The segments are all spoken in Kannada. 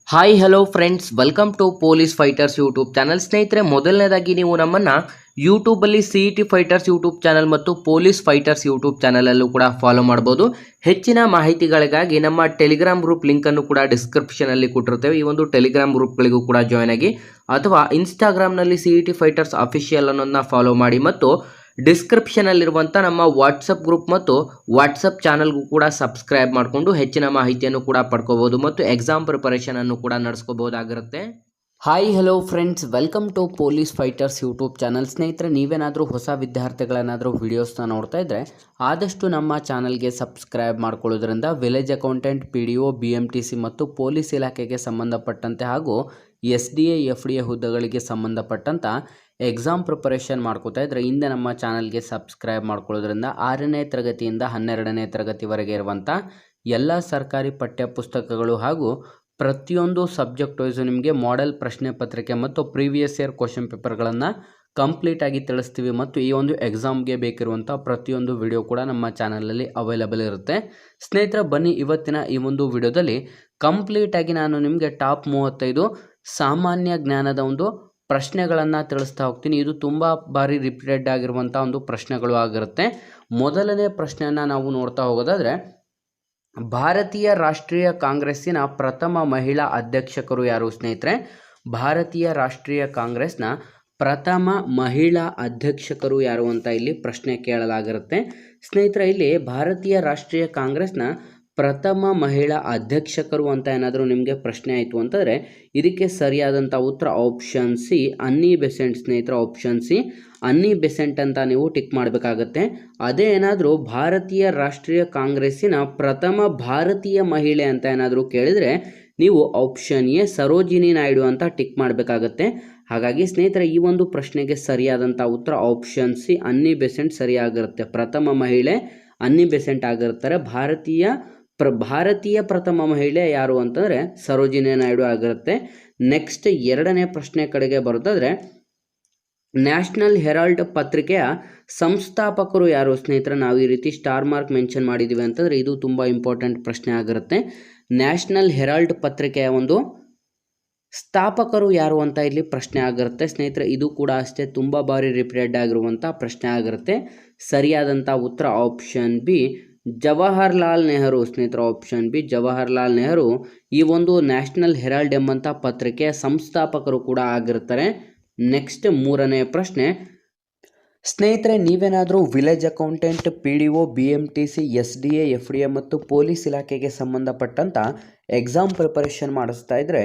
Hi hello friends, welcome to police fighters YouTube channel. ಸ್ನೇಹಿತರೆ, ಮೊದಲನೇದಾಗಿ ನೀವು ನಮ್ಮನ್ನು ಯೂಟ್ಯೂಬಲ್ಲಿ CET ಫೈಟರ್ಸ್ ಯೂಟ್ಯೂಬ್ ಚಾನಲ್ ಮತ್ತು ಪೊಲೀಸ್ ಫೈಟರ್ಸ್ ಯೂಟ್ಯೂಬ್ ಚಾನಲಲ್ಲೂ ಕೂಡ ಫಾಲೋ ಮಾಡ್ಬೋದು. ಹೆಚ್ಚಿನ ಮಾಹಿತಿಗಳಿಗಾಗಿ ನಮ್ಮ ಟೆಲಿಗ್ರಾಮ್ ಗ್ರೂಪ್ ಲಿಂಕನ್ನು ಕೂಡ ಡಿಸ್ಕ್ರಿಪ್ಷನಲ್ಲಿ ಕೊಟ್ಟಿರ್ತೇವೆ. ಈ ಒಂದು ಟೆಲಿಗ್ರಾಮ್ ಗ್ರೂಪ್ಗಳಿಗೂ ಕೂಡ ಜಾಯ್ನ್ ಆಗಿ, ಅಥವಾ ಇನ್ಸ್ಟಾಗ್ರಾಮ್ನಲ್ಲಿ CET ಫೈಟರ್ಸ್ ಅಫಿಷಿಯಲ್ ಅನ್ನೋದನ್ನ ಫಾಲೋ ಮಾಡಿ, ಮತ್ತು ಡಿಸ್ಕ್ರಿಪ್ಷನಲ್ಲಿರುವಂಥ ನಮ್ಮ ವಾಟ್ಸಪ್ ಗ್ರೂಪ್ ಮತ್ತು ವಾಟ್ಸಪ್ ಚಾನಲ್ಗೂ ಕೂಡ ಸಬ್ಸ್ಕ್ರೈಬ್ ಮಾಡಿಕೊಂಡು ಹೆಚ್ಚಿನ ಮಾಹಿತಿಯನ್ನು ಕೂಡ ಪಡ್ಕೋಬೋದು ಮತ್ತು ಎಕ್ಸಾಮ್ ಪ್ರಿಪರೇಷನನ್ನು ಕೂಡ ನಡೆಸ್ಕೋಬೋದಾಗಿರುತ್ತೆ. Hi hello friends, welcome to police fighters YouTube channel. ಸ್ನೇಹಿತರೆ, ನೀವೇನಾದರೂ ಹೊಸ ವಿದ್ಯಾರ್ಥಿಗಳೇನಾದರೂ ವಿಡಿಯೋಸ್ನ ನೋಡ್ತಾ ಇದ್ದರೆ ಆದಷ್ಟು ನಮ್ಮ ಚಾನಲ್ಗೆ ಸಬ್ಸ್ಕ್ರೈಬ್ ಮಾಡ್ಕೊಳ್ಳೋದ್ರಿಂದ ವಿಲೇಜ್ ಅಕೌಂಟೆಂಟ್, PDO, BMTC ಮತ್ತು ಪೊಲೀಸ್ ಇಲಾಖೆಗೆ ಸಂಬಂಧಪಟ್ಟಂತೆ ಹಾಗೂ SDA FDA ಹುದ್ದೆಗಳಿಗೆ ಸಂಬಂಧಪಟ್ಟಂಥ ಎಕ್ಸಾಮ್ ಪ್ರಿಪರೇಷನ್ ಮಾಡ್ಕೋತಾ ಇದ್ದರೆ ಹಿಂದೆ ನಮ್ಮ ಚಾನಲ್ಗೆ ಸಬ್ಸ್ಕ್ರೈಬ್ ಮಾಡ್ಕೊಳ್ಳೋದ್ರಿಂದ 6ನೇ ತರಗತಿಯಿಂದ 12ನೇ ತರಗತಿವರೆಗೆ ಇರುವಂಥ ಎಲ್ಲ ಸರ್ಕಾರಿ ಪಠ್ಯ ಪುಸ್ತಕಗಳು ಹಾಗೂ ಪ್ರತಿಯೊಂದು ಸಬ್ಜೆಕ್ಟ್ ವೈಸು ನಿಮಗೆ ಮಾಡೆಲ್ ಪ್ರಶ್ನೆ ಪತ್ರಿಕೆ ಮತ್ತು ಪ್ರೀವಿಯಸ್ ಇಯರ್ ಕ್ವಶನ್ ಪೇಪರ್ಗಳನ್ನು ಕಂಪ್ಲೀಟಾಗಿ ತಿಳಿಸ್ತೀವಿ. ಮತ್ತು ಈ ಒಂದು ಎಕ್ಸಾಮ್ಗೆ ಬೇಕಿರುವಂಥ ಪ್ರತಿಯೊಂದು ವಿಡಿಯೋ ಕೂಡ ನಮ್ಮ ಚಾನಲಲ್ಲಿ ಅವೈಲಬಲ್ ಇರುತ್ತೆ. ಸ್ನೇಹಿತರೆ, ಬನ್ನಿ ಇವತ್ತಿನ ಈ ಒಂದು ವಿಡಿಯೋದಲ್ಲಿ ಕಂಪ್ಲೀಟಾಗಿ ನಾನು ನಿಮಗೆ ಟಾಪ್ 35 ಸಾಮಾನ್ಯ ಜ್ಞಾನದ ಒಂದು ಪ್ರಶ್ನೆಗಳನ್ನು ತಿಳಿಸ್ತಾ ಹೋಗ್ತೀನಿ. ಇದು ತುಂಬ ಬಾರಿ ರಿಪೀಟೆಡ್ ಆಗಿರುವಂಥ ಒಂದು ಪ್ರಶ್ನೆಗಳು ಆಗಿರುತ್ತೆ. ಮೊದಲನೇ ಪ್ರಶ್ನೆಯನ್ನು ನಾವು ನೋಡ್ತಾ ಹೋಗೋದಾದರೆ, ಭಾರತೀಯ ರಾಷ್ಟ್ರೀಯ ಕಾಂಗ್ರೆಸ್ಸಿನ ಪ್ರಥಮ ಮಹಿಳಾ ಅಧ್ಯಕ್ಷಕರು ಯಾರು? ಸ್ನೇಹಿತರೆ, ಭಾರತೀಯ ರಾಷ್ಟ್ರೀಯ ಕಾಂಗ್ರೆಸ್ನ ಪ್ರಥಮ ಮಹಿಳಾ ಅಧ್ಯಕ್ಷಕರು ಯಾರು ಅಂತ ಇಲ್ಲಿ ಪ್ರಶ್ನೆ ಕೇಳಲಾಗಿರುತ್ತೆ. ಸ್ನೇಹಿತರೆ, ಇಲ್ಲಿ ಭಾರತೀಯ ರಾಷ್ಟ್ರೀಯ ಕಾಂಗ್ರೆಸ್ನ ಪ್ರಥಮ ಮಹಿಳಾ ಅಧ್ಯಕ್ಷಕರು ಅಂತ ಏನಾದರೂ ನಿಮಗೆ ಪ್ರಶ್ನೆ ಆಯಿತು ಅಂತಂದರೆ ಇದಕ್ಕೆ ಸರಿಯಾದಂಥ ಉತ್ತರ ಆಪ್ಷನ್ ಸಿ, ಅನ್ನಿ ಬೆಸೆಂಟ್. ಸ್ನೇಹಿತರೆ, ಆಪ್ಷನ್ ಸಿ, ಅನ್ನಿ ಬೆಸೆಂಟ್ ಅಂತ ನೀವು ಟಿಕ್ ಮಾಡಬೇಕಾಗತ್ತೆ. ಅದೇ ಏನಾದರೂ ಭಾರತೀಯ ರಾಷ್ಟ್ರೀಯ ಕಾಂಗ್ರೆಸ್ಸಿನ ಪ್ರಥಮ ಭಾರತೀಯ ಮಹಿಳೆ ಅಂತ ಏನಾದರೂ ಕೇಳಿದರೆ ನೀವು ಆಪ್ಷನ್ ಎ, ಸರೋಜಿನಿ ನಾಯ್ಡು ಅಂತ ಟಿಕ್ ಮಾಡಬೇಕಾಗತ್ತೆ. ಹಾಗಾಗಿ ಸ್ನೇಹಿತರೆ, ಈ ಒಂದು ಪ್ರಶ್ನೆಗೆ ಸರಿಯಾದಂಥ ಉತ್ತರ ಆಪ್ಷನ್ ಸಿ, ಅನ್ನಿ ಬೆಸೆಂಟ್ ಸರಿಯಾಗಿರುತ್ತೆ. ಪ್ರಥಮ ಮಹಿಳೆ ಅನ್ನಿ ಬೆಸೆಂಟ್ ಆಗಿರ್ತಾರೆ. ಭಾರತೀಯ ಪ್ರಥಮ ಮಹಿಳೆ ಯಾರು ಅಂತಂದರೆ ಸರೋಜಿನಿ ನಾಯ್ಡು ಆಗಿರುತ್ತೆ. ನೆಕ್ಸ್ಟ್ ಎರಡನೇ ಪ್ರಶ್ನೆ ಕಡೆಗೆ ಬರೋದಾದರೆ, ನ್ಯಾಷನಲ್ ಹೆರಾಲ್ಡ್ ಪತ್ರಿಕೆಯ ಸಂಸ್ಥಾಪಕರು ಯಾರು? ಸ್ನೇಹಿತರೆ, ನಾವು ಈ ರೀತಿ ಸ್ಟಾರ್ ಮಾರ್ಕ್ ಮೆನ್ಷನ್ ಮಾಡಿದ್ದೀವಿ ಅಂತಂದರೆ ಇದು ತುಂಬ ಇಂಪಾರ್ಟೆಂಟ್ ಪ್ರಶ್ನೆ ಆಗಿರುತ್ತೆ. ನ್ಯಾಷನಲ್ ಹೆರಾಲ್ಡ್ ಪತ್ರಿಕೆಯ ಒಂದು ಸ್ಥಾಪಕರು ಯಾರು ಅಂತ ಇಲ್ಲಿ ಪ್ರಶ್ನೆ ಆಗಿರುತ್ತೆ. ಸ್ನೇಹಿತರೆ, ಇದು ಕೂಡ ಅಷ್ಟೇ ತುಂಬ ಬಾರಿ ರಿಪೀಟೆಡ್ ಆಗಿರುವಂಥ ಪ್ರಶ್ನೆ ಆಗಿರುತ್ತೆ. ಸರಿಯಾದಂಥ ಉತ್ತರ ಆಪ್ಷನ್ ಬಿ, ಜವಾಹರ್ಲಾಲ್ ನೆಹರು. ಸ್ನೇಹಿತರೆ, ಆಪ್ಷನ್ ಬಿ, ಜವಾಹರ್ಲಾಲ್ ನೆಹರು ಈ ಒಂದು ನ್ಯಾಷನಲ್ ಹೆರಾಲ್ಡ್ ಎಂಬಂಥ ಪತ್ರಿಕೆಯ ಸಂಸ್ಥಾಪಕರು ಕೂಡ ಆಗಿರ್ತಾರೆ. ನೆಕ್ಸ್ಟ್ ಮೂರನೇ ಪ್ರಶ್ನೆ, ಸ್ನೇಹಿತರೆ, ನೀವೇನಾದರೂ village accountant, PDO, BMTC, SDA FDA ಮತ್ತು ಪೊಲೀಸ್ ಇಲಾಖೆಗೆ ಸಂಬಂಧಪಟ್ಟಂಥ ಎಕ್ಸಾಮ್ ಪ್ರಿಪರೇಷನ್ ಮಾಡಿಸ್ತಾ ಇದ್ದರೆ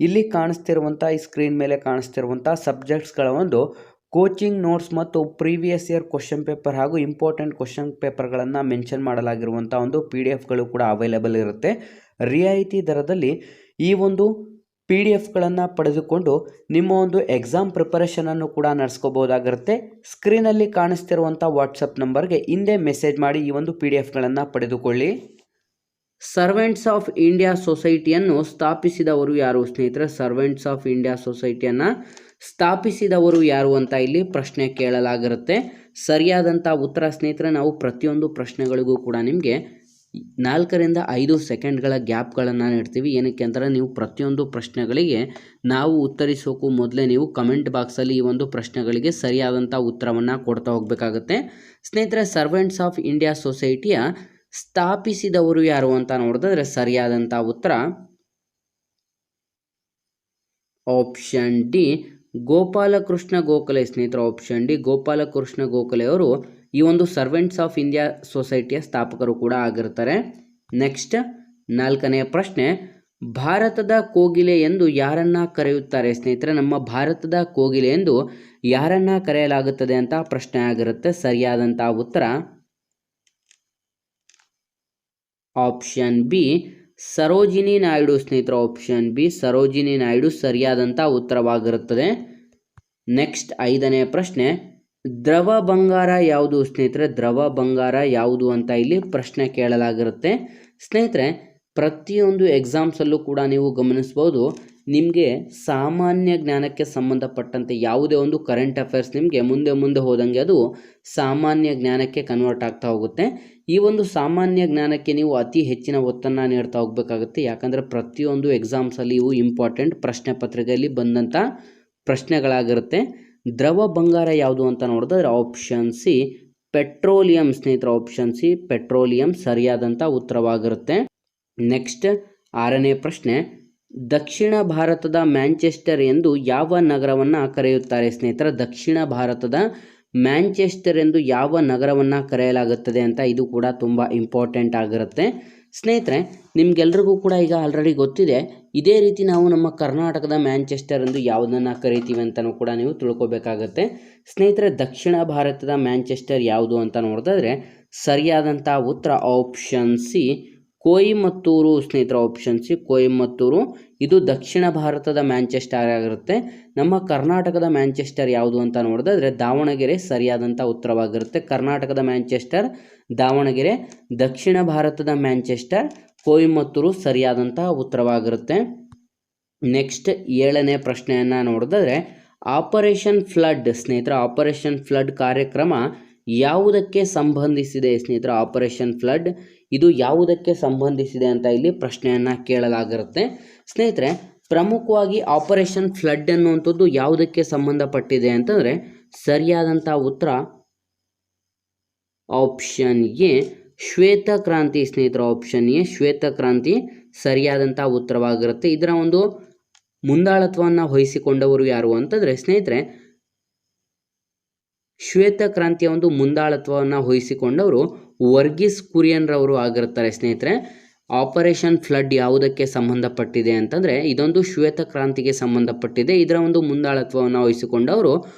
ಇಲ್ಲಿ ಕಾಣಿಸ್ತಿರುವಂಥ, ಈ ಸ್ಕ್ರೀನ್ ಮೇಲೆ ಕಾಣಿಸ್ತಿರುವಂಥ ಸಬ್ಜೆಕ್ಟ್ಸ್ಗಳ ಒಂದು ಕೋಚಿಂಗ್ ನೋಟ್ಸ್ ಮತ್ತು ಪ್ರೀವಿಯಸ್ ಇಯರ್ ಕ್ವಶನ್ ಪೇಪರ್ ಹಾಗೂ ಇಂಪಾರ್ಟೆಂಟ್ ಕ್ವಶನ್ ಪೇಪರ್ಗಳನ್ನು ಮೆನ್ಷನ್ ಮಾಡಲಾಗಿರುವಂಥ ಒಂದು PDF ಕೂಡ ಅವೈಲೇಬಲ್ ಇರುತ್ತೆ. ರಿಯಾಯಿತಿ ದರದಲ್ಲಿ ಈ ಒಂದು PDF ಪಡೆದುಕೊಂಡು ನಿಮ್ಮ ಒಂದು ಎಕ್ಸಾಮ್ ಪ್ರಿಪರೇಷನನ್ನು ಕೂಡ ನಡೆಸ್ಕೋಬೋದಾಗಿರುತ್ತೆ. ಸ್ಕ್ರೀನಲ್ಲಿ ಕಾಣಿಸ್ತಿರುವಂಥ ವಾಟ್ಸಪ್ ನಂಬರ್ಗೆ ಹಿಂದೆ ಮೆಸೇಜ್ ಮಾಡಿ ಈ ಒಂದು PDF ಪಡೆದುಕೊಳ್ಳಿ. ಸರ್ವೆಂಟ್ಸ್ ಆಫ್ ಇಂಡಿಯಾ ಸೊಸೈಟಿಯನ್ನು ಸ್ಥಾಪಿಸಿದವರು ಯಾರು? ಸ್ನೇಹಿತರೆ, ಸರ್ವೆಂಟ್ಸ್ ಆಫ್ ಇಂಡಿಯಾ ಸೊಸೈಟಿಯನ್ನು ಸ್ಥಾಪಿಸಿದವರು ಯಾರು ಅಂತ ಇಲ್ಲಿ ಪ್ರಶ್ನೆ ಕೇಳಲಾಗಿರುತ್ತೆ. ಸರಿಯಾದಂಥ ಉತ್ತರ ಸ್ನೇಹಿತರೆ, ನಾವು ಪ್ರತಿಯೊಂದು ಪ್ರಶ್ನೆಗಳಿಗೂ ಕೂಡ ನಿಮಗೆ 4 ರಿಂದ 5 ಸೆಕೆಂಡ್ಗಳ ಗ್ಯಾಪ್ಗಳನ್ನು ನೀಡ್ತೀವಿ. ಏನಕ್ಕೆ ಅಂದರೆ ನೀವು ಪ್ರತಿಯೊಂದು ಪ್ರಶ್ನೆಗಳಿಗೆ ನಾವು ಉತ್ತರಿಸೋಕ್ಕೂ ಮೊದಲೇ ನೀವು ಕಮೆಂಟ್ ಬಾಕ್ಸಲ್ಲಿ ಈ ಒಂದು ಪ್ರಶ್ನೆಗಳಿಗೆ ಸರಿಯಾದಂಥ ಉತ್ತರವನ್ನು ಕೊಡ್ತಾ ಹೋಗಬೇಕಾಗುತ್ತೆ. ಸ್ನೇಹಿತರೆ, ಸರ್ವೆಂಟ್ಸ್ ಆಫ್ ಇಂಡಿಯಾ ಸೊಸೈಟಿಯ ಸ್ಥಾಪಿಸಿದವರು ಯಾರು ಅಂತ ನೋಡಿದ್ರೆ ಸರಿಯಾದಂಥ ಉತ್ತರ ಆಪ್ಷನ್ ಡಿ, ಗೋಪಾಲಕೃಷ್ಣ ಗೋಖಲೆ. ಸ್ನೇಹಿತರೆ, ಆಪ್ಷನ್ ಡಿ, ಗೋಪಾಲಕೃಷ್ಣ ಗೋಖಲೆ ಅವರು ಈ ಒಂದು ಸರ್ವೆಂಟ್ಸ್ ಆಫ್ ಇಂಡಿಯಾ ಸೊಸೈಟಿಯ ಸ್ಥಾಪಕರು ಕೂಡ ಆಗಿರ್ತಾರೆ. ನೆಕ್ಸ್ಟ್ 4ನೇ ಪ್ರಶ್ನೆ, ಭಾರತದ ಕೋಗಿಲೆ ಎಂದು ಯಾರನ್ನ ಕರೆಯುತ್ತಾರೆ? ಸ್ನೇಹಿತರೆ, ನಮ್ಮ ಭಾರತದ ಕೋಗಿಲೆ ಎಂದು ಯಾರನ್ನ ಕರೆಯಲಾಗುತ್ತದೆ ಅಂತ ಪ್ರಶ್ನೆ ಆಗಿರುತ್ತೆ. ಸರಿಯಾದಂಥ ಉತ್ತರ ಆಪ್ಷನ್ ಬಿ, ಸರೋಜಿನಿ ನಾಯ್ಡು. ಸ್ನೇಹಿತರೆ, ಆಪ್ಷನ್ ಬಿ, ಸರೋಜಿನಿ ನಾಯ್ಡು ಸರಿಯಾದಂಥ ಉತ್ತರವಾಗಿರುತ್ತದೆ. ನೆಕ್ಸ್ಟ್ 5ನೇ ಪ್ರಶ್ನೆ, ದ್ರವ ಬಂಗಾರ ಯಾವುದು? ಸ್ನೇಹಿತರೆ, ದ್ರವ ಬಂಗಾರ ಯಾವುದು ಅಂತ ಇಲ್ಲಿ ಪ್ರಶ್ನೆ ಕೇಳಲಾಗಿರುತ್ತೆ. ಸ್ನೇಹಿತರೆ, ಪ್ರತಿಯೊಂದು ಎಕ್ಸಾಮ್ಸಲ್ಲೂ ಕೂಡ ನೀವು ಗಮನಿಸ್ಬೋದು, ನಿಮಗೆ ಸಾಮಾನ್ಯ ಜ್ಞಾನಕ್ಕೆ ಸಂಬಂಧಪಟ್ಟಂತೆ ಯಾವುದೇ ಒಂದು ಕರೆಂಟ್ ಅಫೇರ್ಸ್ ನಿಮಗೆ ಮುಂದೆ ಹೋದಂಗೆ ಅದು ಸಾಮಾನ್ಯ ಜ್ಞಾನಕ್ಕೆ ಕನ್ವರ್ಟ್ ಆಗ್ತಾ ಹೋಗುತ್ತೆ. ಈ ಒಂದು ಸಾಮಾನ್ಯ ಜ್ಞಾನಕ್ಕೆ ನೀವು ಅತಿ ಹೆಚ್ಚಿನ ಒತ್ತನ್ನು ನೀಡ್ತಾ ಹೋಗಬೇಕಾಗುತ್ತೆ. ಯಾಕಂದರೆ ಪ್ರತಿಯೊಂದು ಎಕ್ಸಾಮ್ಸಲ್ಲಿ ಇವು ಇಂಪಾರ್ಟೆಂಟ್ ಪ್ರಶ್ನೆ ಪತ್ರಿಕೆಯಲ್ಲಿ ಬಂದಂಥ ಪ್ರಶ್ನೆಗಳಾಗಿರುತ್ತೆ. ದ್ರವ ಬಂಗಾರ ಯಾವುದು ಅಂತ ನೋಡಿದ್ರೆ ಆಪ್ಷನ್ ಸಿ ಪೆಟ್ರೋಲಿಯಂ ಸ್ನೇಹಿತರೆ. ಆಪ್ಷನ್ ಸಿ ಪೆಟ್ರೋಲಿಯಂ ಸರಿಯಾದಂಥ ಉತ್ತರವಾಗಿರುತ್ತೆ. ನೆಕ್ಸ್ಟ್ 6ನೇ ಪ್ರಶ್ನೆ, ದಕ್ಷಿಣ ಭಾರತದ ಮ್ಯಾಂಚೆಸ್ಟರ್ ಎಂದು ಯಾವ ನಗರವನ್ನು ಕರೆಯುತ್ತಾರೆ ಸ್ನೇಹಿತರೆ? ದಕ್ಷಿಣ ಭಾರತದ ಮ್ಯಾಂಚೆಸ್ಟರ್ ಎಂದು ಯಾವ ನಗರವನ್ನು ಕರೆಯಲಾಗುತ್ತದೆ ಅಂತ ಇದು ಕೂಡ ತುಂಬ ಇಂಪಾರ್ಟೆಂಟ್ ಆಗಿರುತ್ತೆ ಸ್ನೇಹಿತರೆ. ನಿಮ್ಗೆಲ್ರಿಗೂ ಕೂಡ ಈಗ ಆಲ್ರೆಡಿ ಗೊತ್ತಿದೆ. ಇದೇ ರೀತಿ ನಾವು ನಮ್ಮ ಕರ್ನಾಟಕದ ಮ್ಯಾಂಚೆಸ್ಟರ್ ಎಂದು ಯಾವುದನ್ನು ಕರಿತೀವಿ ಅಂತಲೂ ಕೂಡ ನೀವು ತಿಳ್ಕೊಬೇಕಾಗತ್ತೆ ಸ್ನೇಹಿತರೆ. ದಕ್ಷಿಣ ಭಾರತದ ಮ್ಯಾಂಚೆಸ್ಟರ್ ಯಾವುದು ಅಂತ ನೋಡಿದ್ರೆ ಸರಿಯಾದಂಥ ಉತ್ತರ ಆಪ್ಷನ್ ಸಿ ಕೊಯಮತ್ತೂರು ಸ್ನೇಹಿತರೆ. ಆಪ್ಷನ್ ಸಿ ಕೊಯಮತ್ತೂರು ಇದು ದಕ್ಷಿಣ ಭಾರತದ ಮ್ಯಾಂಚೆಸ್ಟರ್ ಆಗಿರುತ್ತೆ. ನಮ್ಮ ಕರ್ನಾಟಕದ ಮ್ಯಾಂಚೆಸ್ಟರ್ ಯಾವುದು ಅಂತ ನೋಡಿದ್ರೆ ದಾವಣಗೆರೆ ಸರಿಯಾದಂಥ ಉತ್ತರವಾಗಿರುತ್ತೆ. ಕರ್ನಾಟಕದ ಮ್ಯಾಂಚೆಸ್ಟರ್ ದಾವಣಗೆರೆ, ದಕ್ಷಿಣ ಭಾರತದ ಮ್ಯಾಂಚೆಸ್ಟರ್ ಕೊಯಮತ್ತೂರು ಸರಿಯಾದಂಥ ಉತ್ತರವಾಗಿರುತ್ತೆ. ನೆಕ್ಸ್ಟ್ 7ನೇ ಪ್ರಶ್ನೆಯನ್ನು ನೋಡಿದ್ರೆ ಆಪರೇಷನ್ ಫ್ಲಡ್ ಸ್ನೇಹಿತರೆ. ಆಪರೇಷನ್ ಫ್ಲಡ್ ಕಾರ್ಯಕ್ರಮ ಯಾವುದಕ್ಕೆ ಸಂಬಂಧಿಸಿದೆ ಸ್ನೇಹಿತರೆ? ಆಪರೇಷನ್ ಫ್ಲಡ್ ಇದು ಯಾವುದಕ್ಕೆ ಸಂಬಂಧಿಸಿದೆ ಅಂತ ಇಲ್ಲಿ ಪ್ರಶ್ನೆಯನ್ನು ಕೇಳಲಾಗಿರುತ್ತೆ ಸ್ನೇಹಿತರೆ. ಪ್ರಮುಖವಾಗಿ ಆಪರೇಷನ್ ಫ್ಲಡ್ ಅನ್ನುವಂಥದ್ದು ಯಾವುದಕ್ಕೆ ಸಂಬಂಧಪಟ್ಟಿದೆ ಅಂತಂದರೆ ಸರಿಯಾದಂಥ ಉತ್ತರ ಆಪ್ಷನ್ ಎ ಶ್ವೇತಕ್ರಾಂತಿ ಸ್ನೇಹಿತರೆ. ಆಪ್ಷನ್ ಎ ಶ್ವೇತಕ್ರಾಂತಿ ಸರಿಯಾದಂಥ ಉತ್ತರವಾಗಿರುತ್ತೆ. ಇದರ ಒಂದು ಮುಂದಾಳತ್ವವನ್ನು ವಹಿಸಿಕೊಂಡವರು ಯಾರು ಅಂತಂದರೆ ಸ್ನೇಹಿತರೆ ಶ್ವೇತಕ್ರಾಂತಿಯ ಒಂದು ಮುಂದಾಳತ್ವವನ್ನು ವಹಿಸಿಕೊಂಡವರು ವರ್ಗೀಸ್ ಕುರಿಯನ್ ರವರು ಆಗಿರ್ತಾರೆ ಸ್ನೇಹಿತರೆ. ಆಪರೇಷನ್ ಫ್ಲಡ್ ಯಾವುದಕ್ಕೆ ಸಂಬಂಧಪಟ್ಟಿದೆ ಅಂತಂದರೆ ಇದೊಂದು ಶ್ವೇತಕ್ರಾಂತಿಗೆ ಸಂಬಂಧಪಟ್ಟಿದೆ. ಇದರ ಒಂದು ಮುಂದಾಳತ್ವವನ್ನು ವಹಿಸಿಕೊಂಡವರು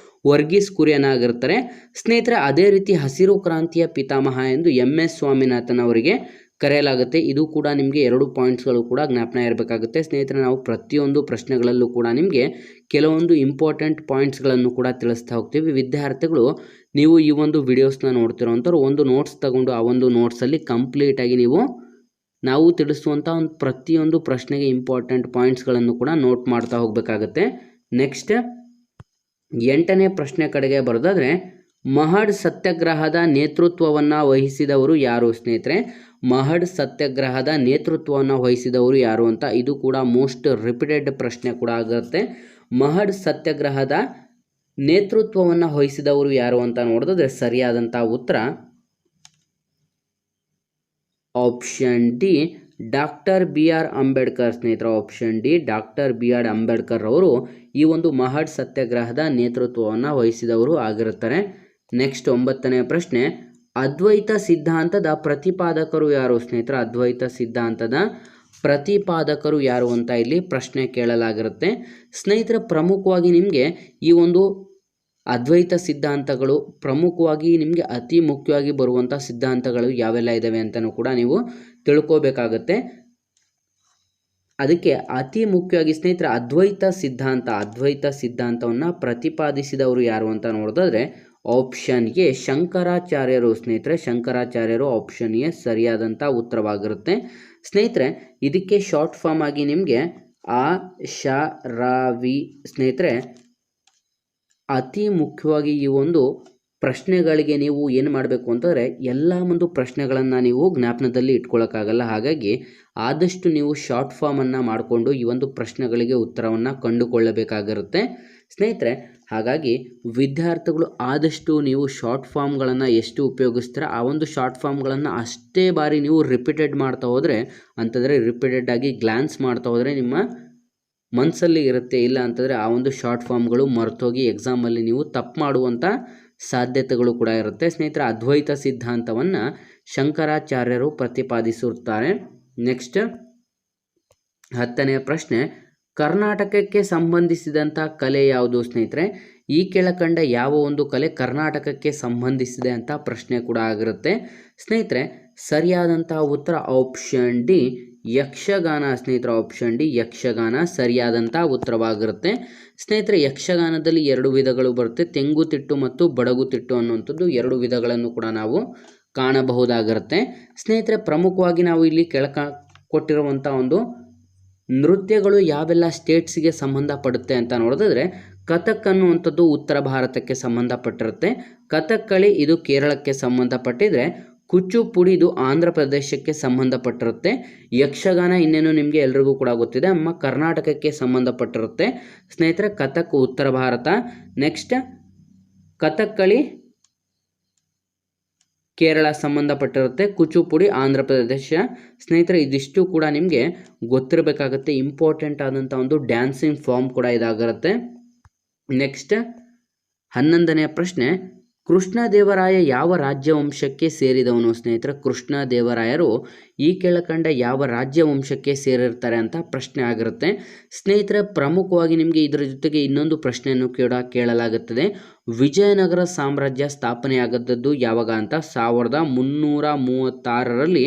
ವರ್ಗೀಸ್ ಕುರಿಯನ್ ಆಗಿರ್ತಾರೆ ಸ್ನೇಹಿತರೆ. ಅದೇ ರೀತಿ ಹಸಿರು ಕ್ರಾಂತಿಯ ಪಿತಾಮಹ ಎಂದು MS ಸ್ವಾಮಿನಾಥನ್ ಅವರಿಗೆ ಕರೆಯಲಾಗುತ್ತೆ. ಇದು ಕೂಡ ನಿಮಗೆ 2 ಪಾಯಿಂಟ್ಸ್ಗಳು ಕೂಡ ಜ್ಞಾಪನ ಇರಬೇಕಾಗುತ್ತೆ ಸ್ನೇಹಿತರೆ. ನಾವು ಪ್ರತಿಯೊಂದು ಪ್ರಶ್ನೆಗಳಲ್ಲೂ ಕೂಡ ನಿಮಗೆ ಕೆಲವೊಂದು ಇಂಪಾರ್ಟೆಂಟ್ ಪಾಯಿಂಟ್ಸ್ಗಳನ್ನು ಕೂಡ ತಿಳಿಸ್ತಾ ಹೋಗ್ತೀವಿ. ವಿದ್ಯಾರ್ಥಿಗಳು ನೀವು ಈ ಒಂದು ವಿಡಿಯೋಸ್ನ ನೋಡ್ತಿರೋಂಥವ್ರು ಒಂದು ನೋಟ್ಸ್ ತಗೊಂಡು ಆ ಒಂದು ನೋಟ್ಸಲ್ಲಿ ಕಂಪ್ಲೀಟಾಗಿ ನಾವು ತಿಳಿಸುವಂಥ ಒಂದು ಪ್ರತಿಯೊಂದು ಪ್ರಶ್ನೆಗೆ ಇಂಪಾರ್ಟೆಂಟ್ ಪಾಯಿಂಟ್ಸ್ಗಳನ್ನು ಕೂಡ ನೋಟ್ ಮಾಡ್ತಾ ಹೋಗಬೇಕಾಗುತ್ತೆ. ನೆಕ್ಸ್ಟ್ 8ನೇ ಪ್ರಶ್ನೆ ಕಡೆಗೆ ಬರೋದಾದರೆ ಮಹಡ್ ಸತ್ಯಾಗ್ರಹದ ನೇತೃತ್ವವನ್ನು ವಹಿಸಿದವರು ಯಾರು ಸ್ನೇಹಿತರೆ? ಮಹಡ್ ಸತ್ಯಾಗ್ರಹದ ನೇತೃತ್ವವನ್ನು ವಹಿಸಿದವರು ಯಾರು ಅಂತ ಇದು ಕೂಡ ಮೋಸ್ಟ್ ರಿಪೀಟೆಡ್ ಪ್ರಶ್ನೆ ಕೂಡ ಆಗಿರುತ್ತೆ. ಮಹಡ್ ಸತ್ಯಾಗ್ರಹದ ನೇತೃತ್ವವನ್ನು ವಹಿಸಿದವರು ಯಾರು ಅಂತ ನೋಡಿದ್ರೆ ಸರಿಯಾದಂಥ ಉತ್ತರ option D doctor BR Ambedkar ಸ್ನೇಹಿತರೆ. Option D doctor BR Ambedkar ಅವರು ಈ ಒಂದು ಮಹಡ್ ಸತ್ಯಾಗ್ರಹದ ನೇತೃತ್ವವನ್ನು ವಹಿಸಿದವರು ಆಗಿರುತ್ತಾರೆ. ನೆಕ್ಸ್ಟ್ 9ನೇ ಪ್ರಶ್ನೆ, ಅದ್ವೈತ ಸಿದ್ಧಾಂತದ ಪ್ರತಿಪಾದಕರು ಯಾರು ಸ್ನೇಹಿತರೆ? ಅದ್ವೈತ ಸಿದ್ಧಾಂತದ ಪ್ರತಿಪಾದಕರು ಯಾರು ಅಂತ ಇಲ್ಲಿ ಪ್ರಶ್ನೆ ಕೇಳಲಾಗಿರುತ್ತೆ ಸ್ನೇಹಿತರೆ. ಪ್ರಮುಖವಾಗಿ ನಿಮಗೆ ಈ ಒಂದು ಅದ್ವೈತ ಸಿದ್ಧಾಂತಗಳು ಪ್ರಮುಖವಾಗಿ ನಿಮಗೆ ಅತಿ ಮುಖ್ಯವಾಗಿ ಬರುವಂಥ ಸಿದ್ಧಾಂತಗಳು ಯಾವೆಲ್ಲ ಇದ್ದಾವೆ ಅಂತಲೂ ಕೂಡ ನೀವು ತಿಳ್ಕೋಬೇಕಾಗತ್ತೆ. ಅದಕ್ಕೆ ಅತಿ ಮುಖ್ಯವಾಗಿ ಸ್ನೇಹಿತರೆ ಅದ್ವೈತ ಸಿದ್ಧಾಂತವನ್ನು ಪ್ರತಿಪಾದಿಸಿದವರು ಯಾರು ಅಂತ ನೋಡಿದ್ರೆ ಆಪ್ಷನ್ ಎ ಶಂಕರಾಚಾರ್ಯರು ಸ್ನೇಹಿತರೆ. ಶಂಕರಾಚಾರ್ಯರು ಆಪ್ಷನ್ ಎ ಸರಿಯಾದಂಥ ಉತ್ತರವಾಗಿರುತ್ತೆ ಸ್ನೇಹಿತರೆ. ಇದಕ್ಕೆ ಶಾರ್ಟ್ ಫಾರ್ಮ್ ಆಗಿ ನಿಮಗೆ ವಿ ಸ್ನೇಹಿತರೆ. ಅತಿ ಮುಖ್ಯವಾಗಿ ಈ ಒಂದು ಪ್ರಶ್ನೆಗಳಿಗೆ ನೀವು ಏನು ಮಾಡಬೇಕು ಅಂತಂದರೆ ಎಲ್ಲ ಒಂದು ಪ್ರಶ್ನೆಗಳನ್ನು ನೀವು ಜ್ಞಾಪನದಲ್ಲಿ ಇಟ್ಕೊಳ್ಳೋಕ್ಕಾಗಲ್ಲ. ಹಾಗಾಗಿ ಆದಷ್ಟು ನೀವು ಶಾರ್ಟ್ ಫಾರ್ಮನ್ನು ಮಾಡಿಕೊಂಡು ಈ ಒಂದು ಪ್ರಶ್ನೆಗಳಿಗೆ ಉತ್ತರವನ್ನು ಕಂಡುಕೊಳ್ಳಬೇಕಾಗಿರುತ್ತೆ ಸ್ನೇಹಿತರೆ. ಹಾಗಾಗಿ ವಿದ್ಯಾರ್ಥಿಗಳು ಆದಷ್ಟು ನೀವು ಶಾರ್ಟ್ ಫಾರ್ಮ್ಗಳನ್ನು ಎಷ್ಟು ಉಪಯೋಗಿಸ್ತೀರ ಆ ಒಂದು ಶಾರ್ಟ್ ಫಾರ್ಮ್ಗಳನ್ನು ಅಷ್ಟೇ ಬಾರಿ ನೀವು ರಿಪೀಟೆಡ್ ಮಾಡ್ತಾ ಹೋದರೆ ಅಂತಂದರೆ ರಿಪೀಟೆಡ್ ಆಗಿ ಗ್ಲಾನ್ಸ್ ಮಾಡ್ತಾ ಹೋದರೆ ನಿಮ್ಮ ಮನಸ್ಸಲ್ಲಿ ಇರುತ್ತೆ. ಇಲ್ಲ ಅಂತಂದರೆ ಆ ಒಂದು ಶಾರ್ಟ್ ಫಾರ್ಮ್ಗಳು ಮರೆತೋಗಿ ಎಕ್ಸಾಮಲ್ಲಿ ನೀವು ತಪ್ಪು ಮಾಡುವಂಥ ಸಾಧ್ಯತೆಗಳು ಕೂಡ ಇರುತ್ತೆ ಸ್ನೇಹಿತರೆ. ಅದ್ವೈತ ಸಿದ್ಧಾಂತವನ್ನು ಶಂಕರಾಚಾರ್ಯರು ಪ್ರತಿಪಾದಿಸುತ್ತಾರೆ. ನೆಕ್ಸ್ಟ್ 10ನೇ ಪ್ರಶ್ನೆ, ಕರ್ನಾಟಕಕ್ಕೆ ಸಂಬಂಧಿಸಿದಂಥ ಕಲೆ ಯಾವುದು ಸ್ನೇಹಿತರೆ? ಈ ಕೆಳಕಂಡ ಯಾವ ಒಂದು ಕಲೆ ಕರ್ನಾಟಕಕ್ಕೆ ಸಂಬಂಧಿಸಿದೆ ಅಂತ ಪ್ರಶ್ನೆ ಕೂಡ ಆಗಿರುತ್ತೆ ಸ್ನೇಹಿತರೆ. ಸರಿಯಾದಂಥ ಉತ್ತರ ಆಪ್ಷನ್ ಡಿ ಯಕ್ಷಗಾನ ಸ್ನೇಹಿತರೆ. ಆಪ್ಷನ್ ಡಿ ಯಕ್ಷಗಾನ ಸರಿಯಾದಂಥ ಉತ್ತರವಾಗಿರುತ್ತೆ ಸ್ನೇಹಿತರೆ. ಯಕ್ಷಗಾನದಲ್ಲಿ 2 ವಿಧಗಳು ಬರುತ್ತೆ, ತೆಂಗುತಿಟ್ಟು ಮತ್ತು ಬಡಗುತಿಟ್ಟು ಅನ್ನುವಂಥದ್ದು 2 ವಿಧಗಳನ್ನು ಕೂಡ ನಾವು ಕಾಣಬಹುದಾಗಿರುತ್ತೆ ಸ್ನೇಹಿತರೆ. ಪ್ರಮುಖವಾಗಿ ನಾವು ಇಲ್ಲಿ ಕೊಟ್ಟಿರುವಂಥ ಒಂದು ನೃತ್ಯಗಳು ಯಾವೆಲ್ಲ ಸ್ಟೇಟ್ಸ್ಗೆ ಸಂಬಂಧಪಡುತ್ತೆ ಅಂತ ನೋಡಿದ್ರೆ ಕಥಕ್ ಅನ್ನುವಂಥದ್ದು ಉತ್ತರ ಭಾರತಕ್ಕೆ ಸಂಬಂಧಪಟ್ಟಿರುತ್ತೆ. ಕಥಕ್ಕಳಿ ಇದು ಕೇರಳಕ್ಕೆ ಸಂಬಂಧಪಟ್ಟಿದ್ರೆ ಕುಚ್ಚುಪುಡಿ ಇದು ಆಂಧ್ರ ಪ್ರದೇಶಕ್ಕೆ ಸಂಬಂಧಪಟ್ಟಿರುತ್ತೆ. ಯಕ್ಷಗಾನ ಇನ್ನೇನು ನಿಮಗೆ ಎಲ್ರಿಗೂ ಕೂಡ ಗೊತ್ತಿದೆ, ನಮ್ಮ ಕರ್ನಾಟಕಕ್ಕೆ ಸಂಬಂಧಪಟ್ಟಿರುತ್ತೆ ಸ್ನೇಹಿತರೆ. ಕಥಕ್ ಉತ್ತರ ಭಾರತ. ನೆಕ್ಸ್ಟ್ ಕಥಕ್ಕಳಿ ಕೇರಳ ಸಂಬಂಧಪಟ್ಟಿರುತ್ತೆ. ಕುಚ್ಚುಪುಡಿ ಆಂಧ್ರ ಪ್ರದೇಶ. ಸ್ನೇಹಿತರೆ ಇದಿಷ್ಟು ಕೂಡ ನಿಮಗೆ ಗೊತ್ತಿರಬೇಕಾಗುತ್ತೆ. ಇಂಪಾರ್ಟೆಂಟ್ ಆದಂಥ ಒಂದು ಡ್ಯಾನ್ಸಿಂಗ್ ಫಾರ್ಮ್ ಕೂಡ ಇದಾಗಿರುತ್ತೆ. ನೆಕ್ಸ್ಟ್ 11ನೇ ಪ್ರಶ್ನೆ, ಕೃಷ್ಣದೇವರಾಯ ಯಾವ ರಾಜ್ಯವಂಶಕ್ಕೆ ಸೇರಿದವನು? ಸ್ನೇಹಿತರೆ ಕೃಷ್ಣದೇವರಾಯರು ಈ ಕೆಳಕಂಡ ಯಾವ ರಾಜ್ಯವಂಶಕ್ಕೆ ಸೇರಿರ್ತಾರೆ ಅಂತ ಪ್ರಶ್ನೆ ಆಗಿರುತ್ತೆ. ಸ್ನೇಹಿತರೆ ಪ್ರಮುಖವಾಗಿ ನಿಮಗೆ ಇದರ ಜೊತೆಗೆ ಇನ್ನೊಂದು ಪ್ರಶ್ನೆಯನ್ನು ಕೂಡ ಕೇಳಲಾಗುತ್ತದೆ. ವಿಜಯನಗರ ಸಾಮ್ರಾಜ್ಯ ಸ್ಥಾಪನೆಯಾಗದ್ದು ಯಾವಾಗ ಅಂತ 1336ರಲ್ಲಿ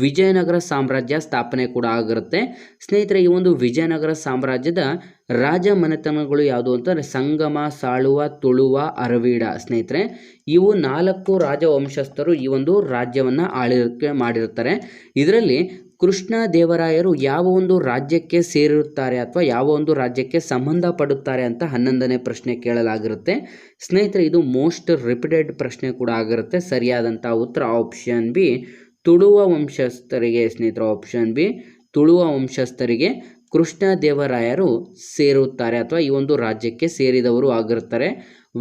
ವಿಜಯನಗರ ಸಾಮ್ರಾಜ್ಯ ಸ್ಥಾಪನೆ ಕೂಡ ಆಗಿರುತ್ತೆ. ಸ್ನೇಹಿತರೆ ಈ ಒಂದು ವಿಜಯನಗರ ಸಾಮ್ರಾಜ್ಯದ ರಾಜ ಮನೆತನಗಳು ಯಾವುದು ಅಂತಂದರೆ ಸಂಗಮ, ಸಾಳುವ, ತುಳುವ, ಅರವೀಡ. ಸ್ನೇಹಿತರೆ ಇವು 4 ರಾಜವಂಶಸ್ಥರು ಈ ಒಂದು ರಾಜ್ಯವನ್ನು ಆಳ್ವಿಕೆ ಮಾಡಿರ್ತಾರೆ. ಇದರಲ್ಲಿ ಕೃಷ್ಣದೇವರಾಯರು ಯಾವ ಒಂದು ರಾಜ್ಯಕ್ಕೆ ಸೇರಿರುತ್ತಾರೆ ಅಥವಾ ಯಾವ ಒಂದು ರಾಜ್ಯಕ್ಕೆ ಸಂಬಂಧಪಡುತ್ತಾರೆ ಅಂತ 11ನೇ ಪ್ರಶ್ನೆ ಕೇಳಲಾಗಿರುತ್ತೆ. ಸ್ನೇಹಿತರೆ ಇದು ಮೋಸ್ಟ್ ರಿಪೀಟೆಡ್ ಪ್ರಶ್ನೆ ಕೂಡ ಆಗಿರುತ್ತೆ. ಸರಿಯಾದಂಥ ಉತ್ತರ ಆಪ್ಷನ್ ಬಿ, ತುಳುವ ವಂಶಸ್ಥರಿಗೆ. ಸ್ನೇಹಿತರೆ ಆಪ್ಷನ್ ಬಿ, ತುಳುವ ವಂಶಸ್ಥರಿಗೆ ಕೃಷ್ಣದೇವರಾಯರು ಸೇರುತ್ತಾರೆ ಅಥವಾ ಈ ಒಂದು ರಾಜ್ಯಕ್ಕೆ ಸೇರಿದವರು ಆಗಿರುತ್ತಾರೆ.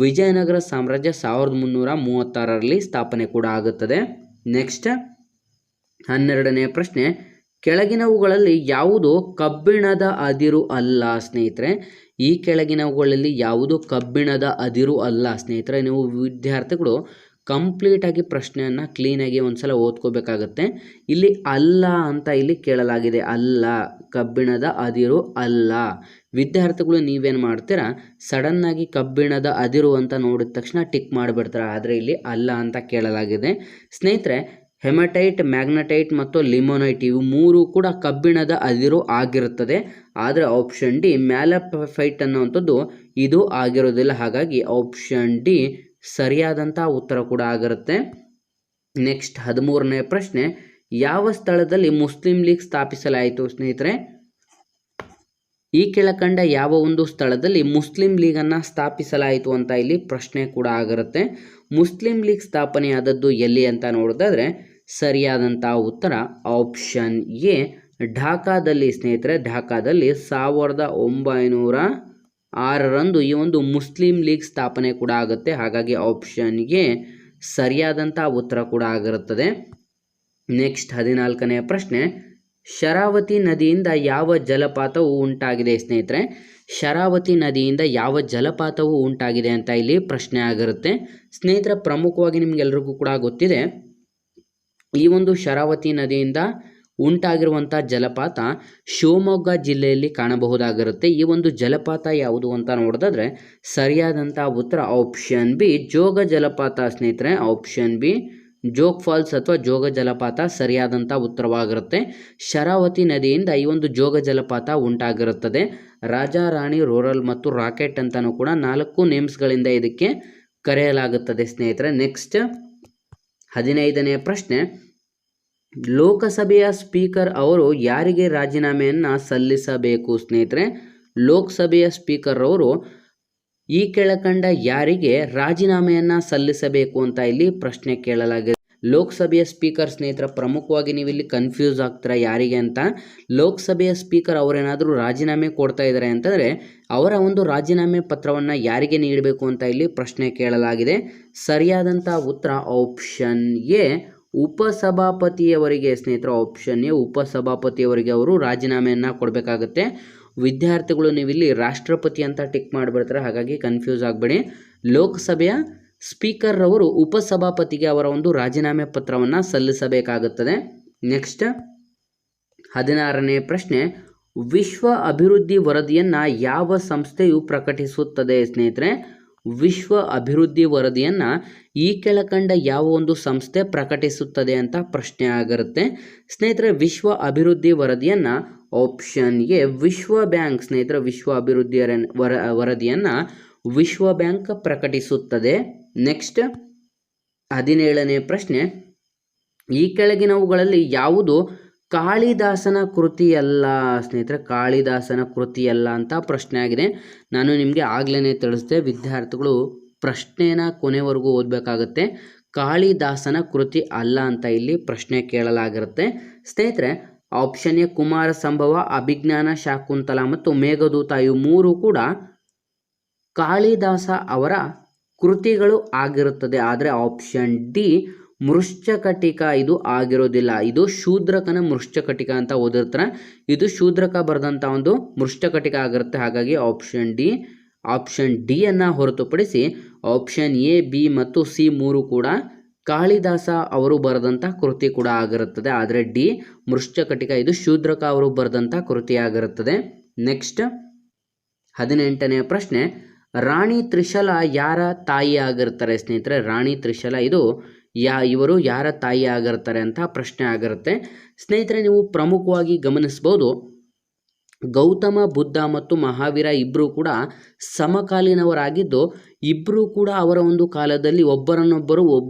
ವಿಜಯನಗರ ಸಾಮ್ರಾಜ್ಯ 1336ರಲ್ಲಿ ಸ್ಥಾಪನೆ ಕೂಡ ಆಗುತ್ತದೆ. ನೆಕ್ಸ್ಟ್ 12ನೇ ಪ್ರಶ್ನೆ, ಕೆಳಗಿನವುಗಳಲ್ಲಿ ಯಾವುದು ಕಬ್ಬಿಣದ ಅದಿರು ಅಲ್ಲ? ಸ್ನೇಹಿತರೆ ಈ ಕೆಳಗಿನವುಗಳಲ್ಲಿ ಯಾವುದು ಕಬ್ಬಿಣದ ಅದಿರು ಅಲ್ಲ? ಸ್ನೇಹಿತರೆ ನೀವು ವಿದ್ಯಾರ್ಥಿಗಳು ಕಂಪ್ಲೀಟಾಗಿ ಪ್ರಶ್ನೆಯನ್ನು ಕ್ಲೀನಾಗಿ ಒಂದ್ಸಲ ಓದ್ಕೋಬೇಕಾಗತ್ತೆ. ಇಲ್ಲಿ ಅಲ್ಲ ಅಂತ ಇಲ್ಲಿ ಕೇಳಲಾಗಿದೆ. ಅಲ್ಲ, ಕಬ್ಬಿಣದ ಅದಿರು ಅಲ್ಲ. ವಿದ್ಯಾರ್ಥಿಗಳು ನೀವೇನು ಮಾಡ್ತೀರಾ, ಸಡನ್ನಾಗಿ ಕಬ್ಬಿಣದ ಅದಿರು ಅಂತ ನೋಡಿದ ತಕ್ಷಣ ಟಿಕ್ ಮಾಡಿಬಿಡ್ತಾರೆ. ಆದರೆ ಇಲ್ಲಿ ಅಲ್ಲ ಅಂತ ಕೇಳಲಾಗಿದೆ. ಸ್ನೇಹಿತರೆ ಹೆಮಟೈಟ್, ಮ್ಯಾಗ್ನಟೈಟ್ ಮತ್ತು ಲಿಮೋನೈಟ್ ಇವು 3 ಕೂಡ ಕಬ್ಬಿಣದ ಅದಿರು ಆಗಿರುತ್ತದೆ. ಆದರೆ ಆಪ್ಷನ್ ಡಿ ಮ್ಯಾಲಫೈಟ್ ಅನ್ನುವಂಥದ್ದು ಇದು ಆಗಿರೋದಿಲ್ಲ. ಹಾಗಾಗಿ ಆಪ್ಷನ್ ಡಿ ಸರಿಯಾದಂಥ ಉತ್ತರ ಕೂಡ ಆಗಿರುತ್ತೆ. ನೆಕ್ಸ್ಟ್ 13ನೇ ಪ್ರಶ್ನೆ, ಯಾವ ಸ್ಥಳದಲ್ಲಿ ಮುಸ್ಲಿಂ ಲೀಗ್ ಸ್ಥಾಪಿಸಲಾಯಿತು? ಸ್ನೇಹಿತರೆ ಈ ಕೆಳಕಂಡ ಯಾವ ಒಂದು ಸ್ಥಳದಲ್ಲಿ ಮುಸ್ಲಿಂ ಲೀಗನ್ನು ಸ್ಥಾಪಿಸಲಾಯಿತು ಅಂತ ಇಲ್ಲಿ ಪ್ರಶ್ನೆ ಕೂಡ ಆಗಿರುತ್ತೆ. ಮುಸ್ಲಿಂ ಲೀಗ್ ಸ್ಥಾಪನೆಯಾದದ್ದು ಎಲ್ಲಿ ಅಂತ ನೋಡೋದಾದ್ರೆ ಸರಿಯಾದಂಥ ಉತ್ತರ ಆಪ್ಷನ್ ಎ ಢಾಕಾದಲ್ಲಿ. ಸ್ನೇಹಿತರೆ ಢಾಕಾದಲ್ಲಿ 1906ರಂದು ಈ ಒಂದು ಮುಸ್ಲಿಂ ಲೀಗ್ ಸ್ಥಾಪನೆ ಕೂಡ ಆಗುತ್ತೆ. ಹಾಗಾಗಿ ಆಪ್ಷನ್ ಎ ಸರಿಯಾದಂಥ ಉತ್ತರ ಕೂಡ ಆಗಿರುತ್ತದೆ. ನೆಕ್ಸ್ಟ್ 14ನೇ ಪ್ರಶ್ನೆ, ಶರಾವತಿ ನದಿಯಿಂದ ಯಾವ ಜಲಪಾತವು ಉಂಟಾಗಿದೆ? ಸ್ನೇಹಿತರೆ ಶರಾವತಿ ನದಿಯಿಂದ ಯಾವ ಜಲಪಾತವು ಉಂಟಾಗಿದೆ ಅಂತ ಇಲ್ಲಿ ಪ್ರಶ್ನೆ ಆಗಿರುತ್ತೆ. ಸ್ನೇಹಿತರೆ ಪ್ರಮುಖವಾಗಿ ನಿಮಗೆಲ್ರಿಗೂ ಕೂಡ ಗೊತ್ತಿದೆ, ಈ ಒಂದು ಶರಾವತಿ ನದಿಯಿಂದ ಉಂಟಾಗಿರುವಂಥ ಜಲಪಾತ ಶಿವಮೊಗ್ಗ ಜಿಲ್ಲೆಯಲ್ಲಿ ಕಾಣಬಹುದಾಗಿರುತ್ತೆ. ಈ ಒಂದು ಜಲಪಾತ ಯಾವುದು ಅಂತ ನೋಡೋದಾದ್ರೆ ಸರಿಯಾದಂಥ ಉತ್ತರ ಆಪ್ಷನ್ ಬಿ ಜೋಗ ಜಲಪಾತ. ಸ್ನೇಹಿತರೆ ಆಪ್ಷನ್ ಬಿ ಜೋಗ್ ಫಾಲ್ಸ್ ಅಥವಾ ಜೋಗ ಜಲಪಾತ ಸರಿಯಾದಂಥ ಉತ್ತರವಾಗಿರುತ್ತೆ. ಶರಾವತಿ ನದಿಯಿಂದ ಈ ಒಂದು ಜೋಗ ಜಲಪಾತ ಉಂಟಾಗಿರುತ್ತದೆ. ರಾಜಾ ರಾಣಿ, ರೂರಲ್ ಮತ್ತು ರಾಕೆಟ್ ಅಂತಲೂ ಕೂಡ 4 ನೇಮ್ಸ್ಗಳಿಂದ ಇದಕ್ಕೆ ಕರೆಯಲಾಗುತ್ತದೆ. ಸ್ನೇಹಿತರೆ ನೆಕ್ಸ್ಟ್ 15ನೇ ಪ್ರಶ್ನೆ, ಲೋಕಸಭೆಯ ಸ್ಪೀಕರ್ ಅವರು ಯಾರಿಗೆ ರಾಜೀನಾಮೆಯನ್ನು ಸಲ್ಲಿಸಬೇಕು? ಸ್ನೇಹಿತರೆ ಲೋಕಸಭೆಯ ಸ್ಪೀಕರ್ ಅವರು ಈ ಕೆಳಕಂಡ ಯಾರಿಗೆ ರಾಜೀನಾಮೆಯನ್ನು ಸಲ್ಲಿಸಬೇಕು ಅಂತ ಇಲ್ಲಿ ಪ್ರಶ್ನೆ ಕೇಳಲಾಗಿದೆ. ಲೋಕಸಭೆಯ ಸ್ಪೀಕರ್ ಸ್ನೇಹಿತರ ಪ್ರಮುಖವಾಗಿ ನೀವು ಇಲ್ಲಿ ಕನ್ಫ್ಯೂಸ್ ಆಗ್ತೀರಾ ಯಾರಿಗೆ ಅಂತ. ಲೋಕಸಭೆಯ ಸ್ಪೀಕರ್ ಅವರೇನಾದರೂ ರಾಜೀನಾಮೆ ಕೊಡ್ತಾ ಇದ್ದಾರೆ ಅಂತಂದರೆ ಅವರ ಒಂದು ರಾಜೀನಾಮೆ ಪತ್ರವನ್ನು ಯಾರಿಗೆ ನೀಡಬೇಕು ಅಂತ ಇಲ್ಲಿ ಪ್ರಶ್ನೆ ಕೇಳಲಾಗಿದೆ. ಸರಿಯಾದಂಥ ಉತ್ತರ ಆಪ್ಷನ್ ಎ ಉಪಸಭಾಪತಿಯವರಿಗೆ. ಸ್ನೇಹಿತರೆ ಆಪ್ಷನ್ ಎ ಉಪಸಭಾಪತಿಯವರಿಗೆ ಅವರು ರಾಜೀನಾಮೆಯನ್ನು ಕೊಡಬೇಕಾಗುತ್ತೆ. ವಿದ್ಯಾರ್ಥಿಗಳು ನೀವು ಇಲ್ಲಿ ರಾಷ್ಟ್ರಪತಿ ಅಂತ ಟಿಕ್ ಮಾಡಿಬಿಡ್ತಾರೆ, ಹಾಗಾಗಿ ಕನ್ಫ್ಯೂಸ್ ಆಗಬೇಡಿ. ಲೋಕಸಭೆಯ ಸ್ಪೀಕರ್ ಅವರು ಉಪಸಭಾಪತಿಗೆ ಅವರ ಒಂದು ರಾಜೀನಾಮೆ ಪತ್ರವನ್ನು ಸಲ್ಲಿಸಬೇಕಾಗುತ್ತದೆ. ನೆಕ್ಸ್ಟ್ 16ನೇ ಪ್ರಶ್ನೆ, ವಿಶ್ವ ಅಭಿವೃದ್ಧಿ ವರದಿಯನ್ನು ಯಾವ ಸಂಸ್ಥೆಯು ಪ್ರಕಟಿಸುತ್ತದೆ? ಸ್ನೇಹಿತರೆ ವಿಶ್ವ ಅಭಿವೃದ್ಧಿ ವರದಿಯನ್ನು ಈ ಕೆಳಕಂಡ ಯಾವ ಒಂದು ಸಂಸ್ಥೆ ಪ್ರಕಟಿಸುತ್ತದೆ ಅಂತ ಪ್ರಶ್ನೆ ಆಗಿರುತ್ತೆ. ಸ್ನೇಹಿತರೆ ವಿಶ್ವ ಅಭಿವೃದ್ಧಿ ವರದಿಯನ್ನು ಆಪ್ಷನ್ ಎ ವಿಶ್ವ ಬ್ಯಾಂಕ್. ಸ್ನೇಹಿತರೆ ವಿಶ್ವ ಅಭಿವೃದ್ಧಿ ವರದಿಯನ್ನು ವಿಶ್ವ ಬ್ಯಾಂಕ್ ಪ್ರಕಟಿಸುತ್ತದೆ. ನೆಕ್ಸ್ಟ್ 17ನೇ ಪ್ರಶ್ನೆ, ಈ ಕೆಳಗಿನವುಗಳಲ್ಲಿ ಯಾವುದು ಕಾಳಿದಾಸನ ಕೃತಿಯಲ್ಲ? ಸ್ನೇಹಿತರೆ ಕಾಳಿದಾಸನ ಕೃತಿಯಲ್ಲ ಅಂತ ಪ್ರಶ್ನೆ ಆಗಿದೆ. ನಾನು ನಿಮಗೆ ಆಗ್ಲೇ ತಿಳಿಸಿದೆ, ವಿದ್ಯಾರ್ಥಿಗಳು ಪ್ರಶ್ನೆನ ಕೊನೆವರೆಗೂ ಓದಬೇಕಾಗತ್ತೆ. ಕಾಳಿದಾಸನ ಕೃತಿ ಅಲ್ಲ ಅಂತ ಇಲ್ಲಿ ಪ್ರಶ್ನೆ ಕೇಳಲಾಗಿರುತ್ತೆ. ಸ್ನೇಹಿತರೆ, ಆಪ್ಷನ್ ಎ ಕುಮಾರ ಸಂಭವ, ಅಭಿಜ್ಞಾನ ಶಾಕುಂತಲ ಮತ್ತು ಮೇಘದೂತ ಇವು ಮೂರು ಕೂಡ ಕಾಳಿದಾಸ ಅವರ ಕೃತಿಗಳು ಆಗಿರುತ್ತದೆ. ಆದರೆ ಆಪ್ಷನ್ ಡಿ ಮೃಶ್ಚಕಟಿಕ ಇದು ಆಗಿರೋದಿಲ್ಲ. ಇದು ಶೂದ್ರಕನ ಮೃಶ್ಚಕಟಿಕ ಅಂತ ಓದಿರ್ತಾರೆ. ಇದು ಶೂದ್ರಕ ಬರೆದಂಥ ಒಂದು ಮೃಶ್ಚಕಟಿಕ ಆಗಿರುತ್ತೆ. ಹಾಗಾಗಿ ಆಪ್ಷನ್ ಡಿ ಅನ್ನು ಹೊರತುಪಡಿಸಿ ಆಪ್ಷನ್ ಎ, ಬಿ ಮತ್ತು ಸಿ ಮೂರು ಕೂಡ ಕಾಳಿದಾಸ ಅವರು ಬರೆದಂಥ ಕೃತಿ ಕೂಡ ಆಗಿರುತ್ತದೆ. ಆದರೆ ಡಿ ಮೃಶ್ಚಕಟಿಕ ಇದು ಶೂದ್ರಕ ಅವರು ಬರೆದಂಥ ಕೃತಿ ಆಗಿರುತ್ತದೆ. ನೆಕ್ಸ್ಟ್ 18ನೇ ಪ್ರಶ್ನೆ, ರಾಣಿ ತ್ರಿಶಲ ಯಾರ ತಾಯಿ ಆಗಿರ್ತಾರೆ ಸ್ನೇಹಿತರೆ? ರಾಣಿ ತ್ರಿಶಲ ಇವರು ಯಾರ ತಾಯಿ ಆಗಿರ್ತಾರೆ ಅಂತ ಪ್ರಶ್ನೆ ಆಗಿರುತ್ತೆ. ಸ್ನೇಹಿತರೆ, ನೀವು ಪ್ರಮುಖವಾಗಿ ಗಮನಿಸಬಹುದು, ಗೌತಮ ಬುದ್ಧ ಮತ್ತು ಮಹಾವೀರ ಇಬ್ಬರು ಕೂಡ ಸಮಕಾಲೀನವರಾಗಿದ್ದು, ಇಬ್ಬರು ಕೂಡ ಅವರ ಒಂದು ಕಾಲದಲ್ಲಿ ಒಬ್ಬರನ್ನೊಬ್ಬರು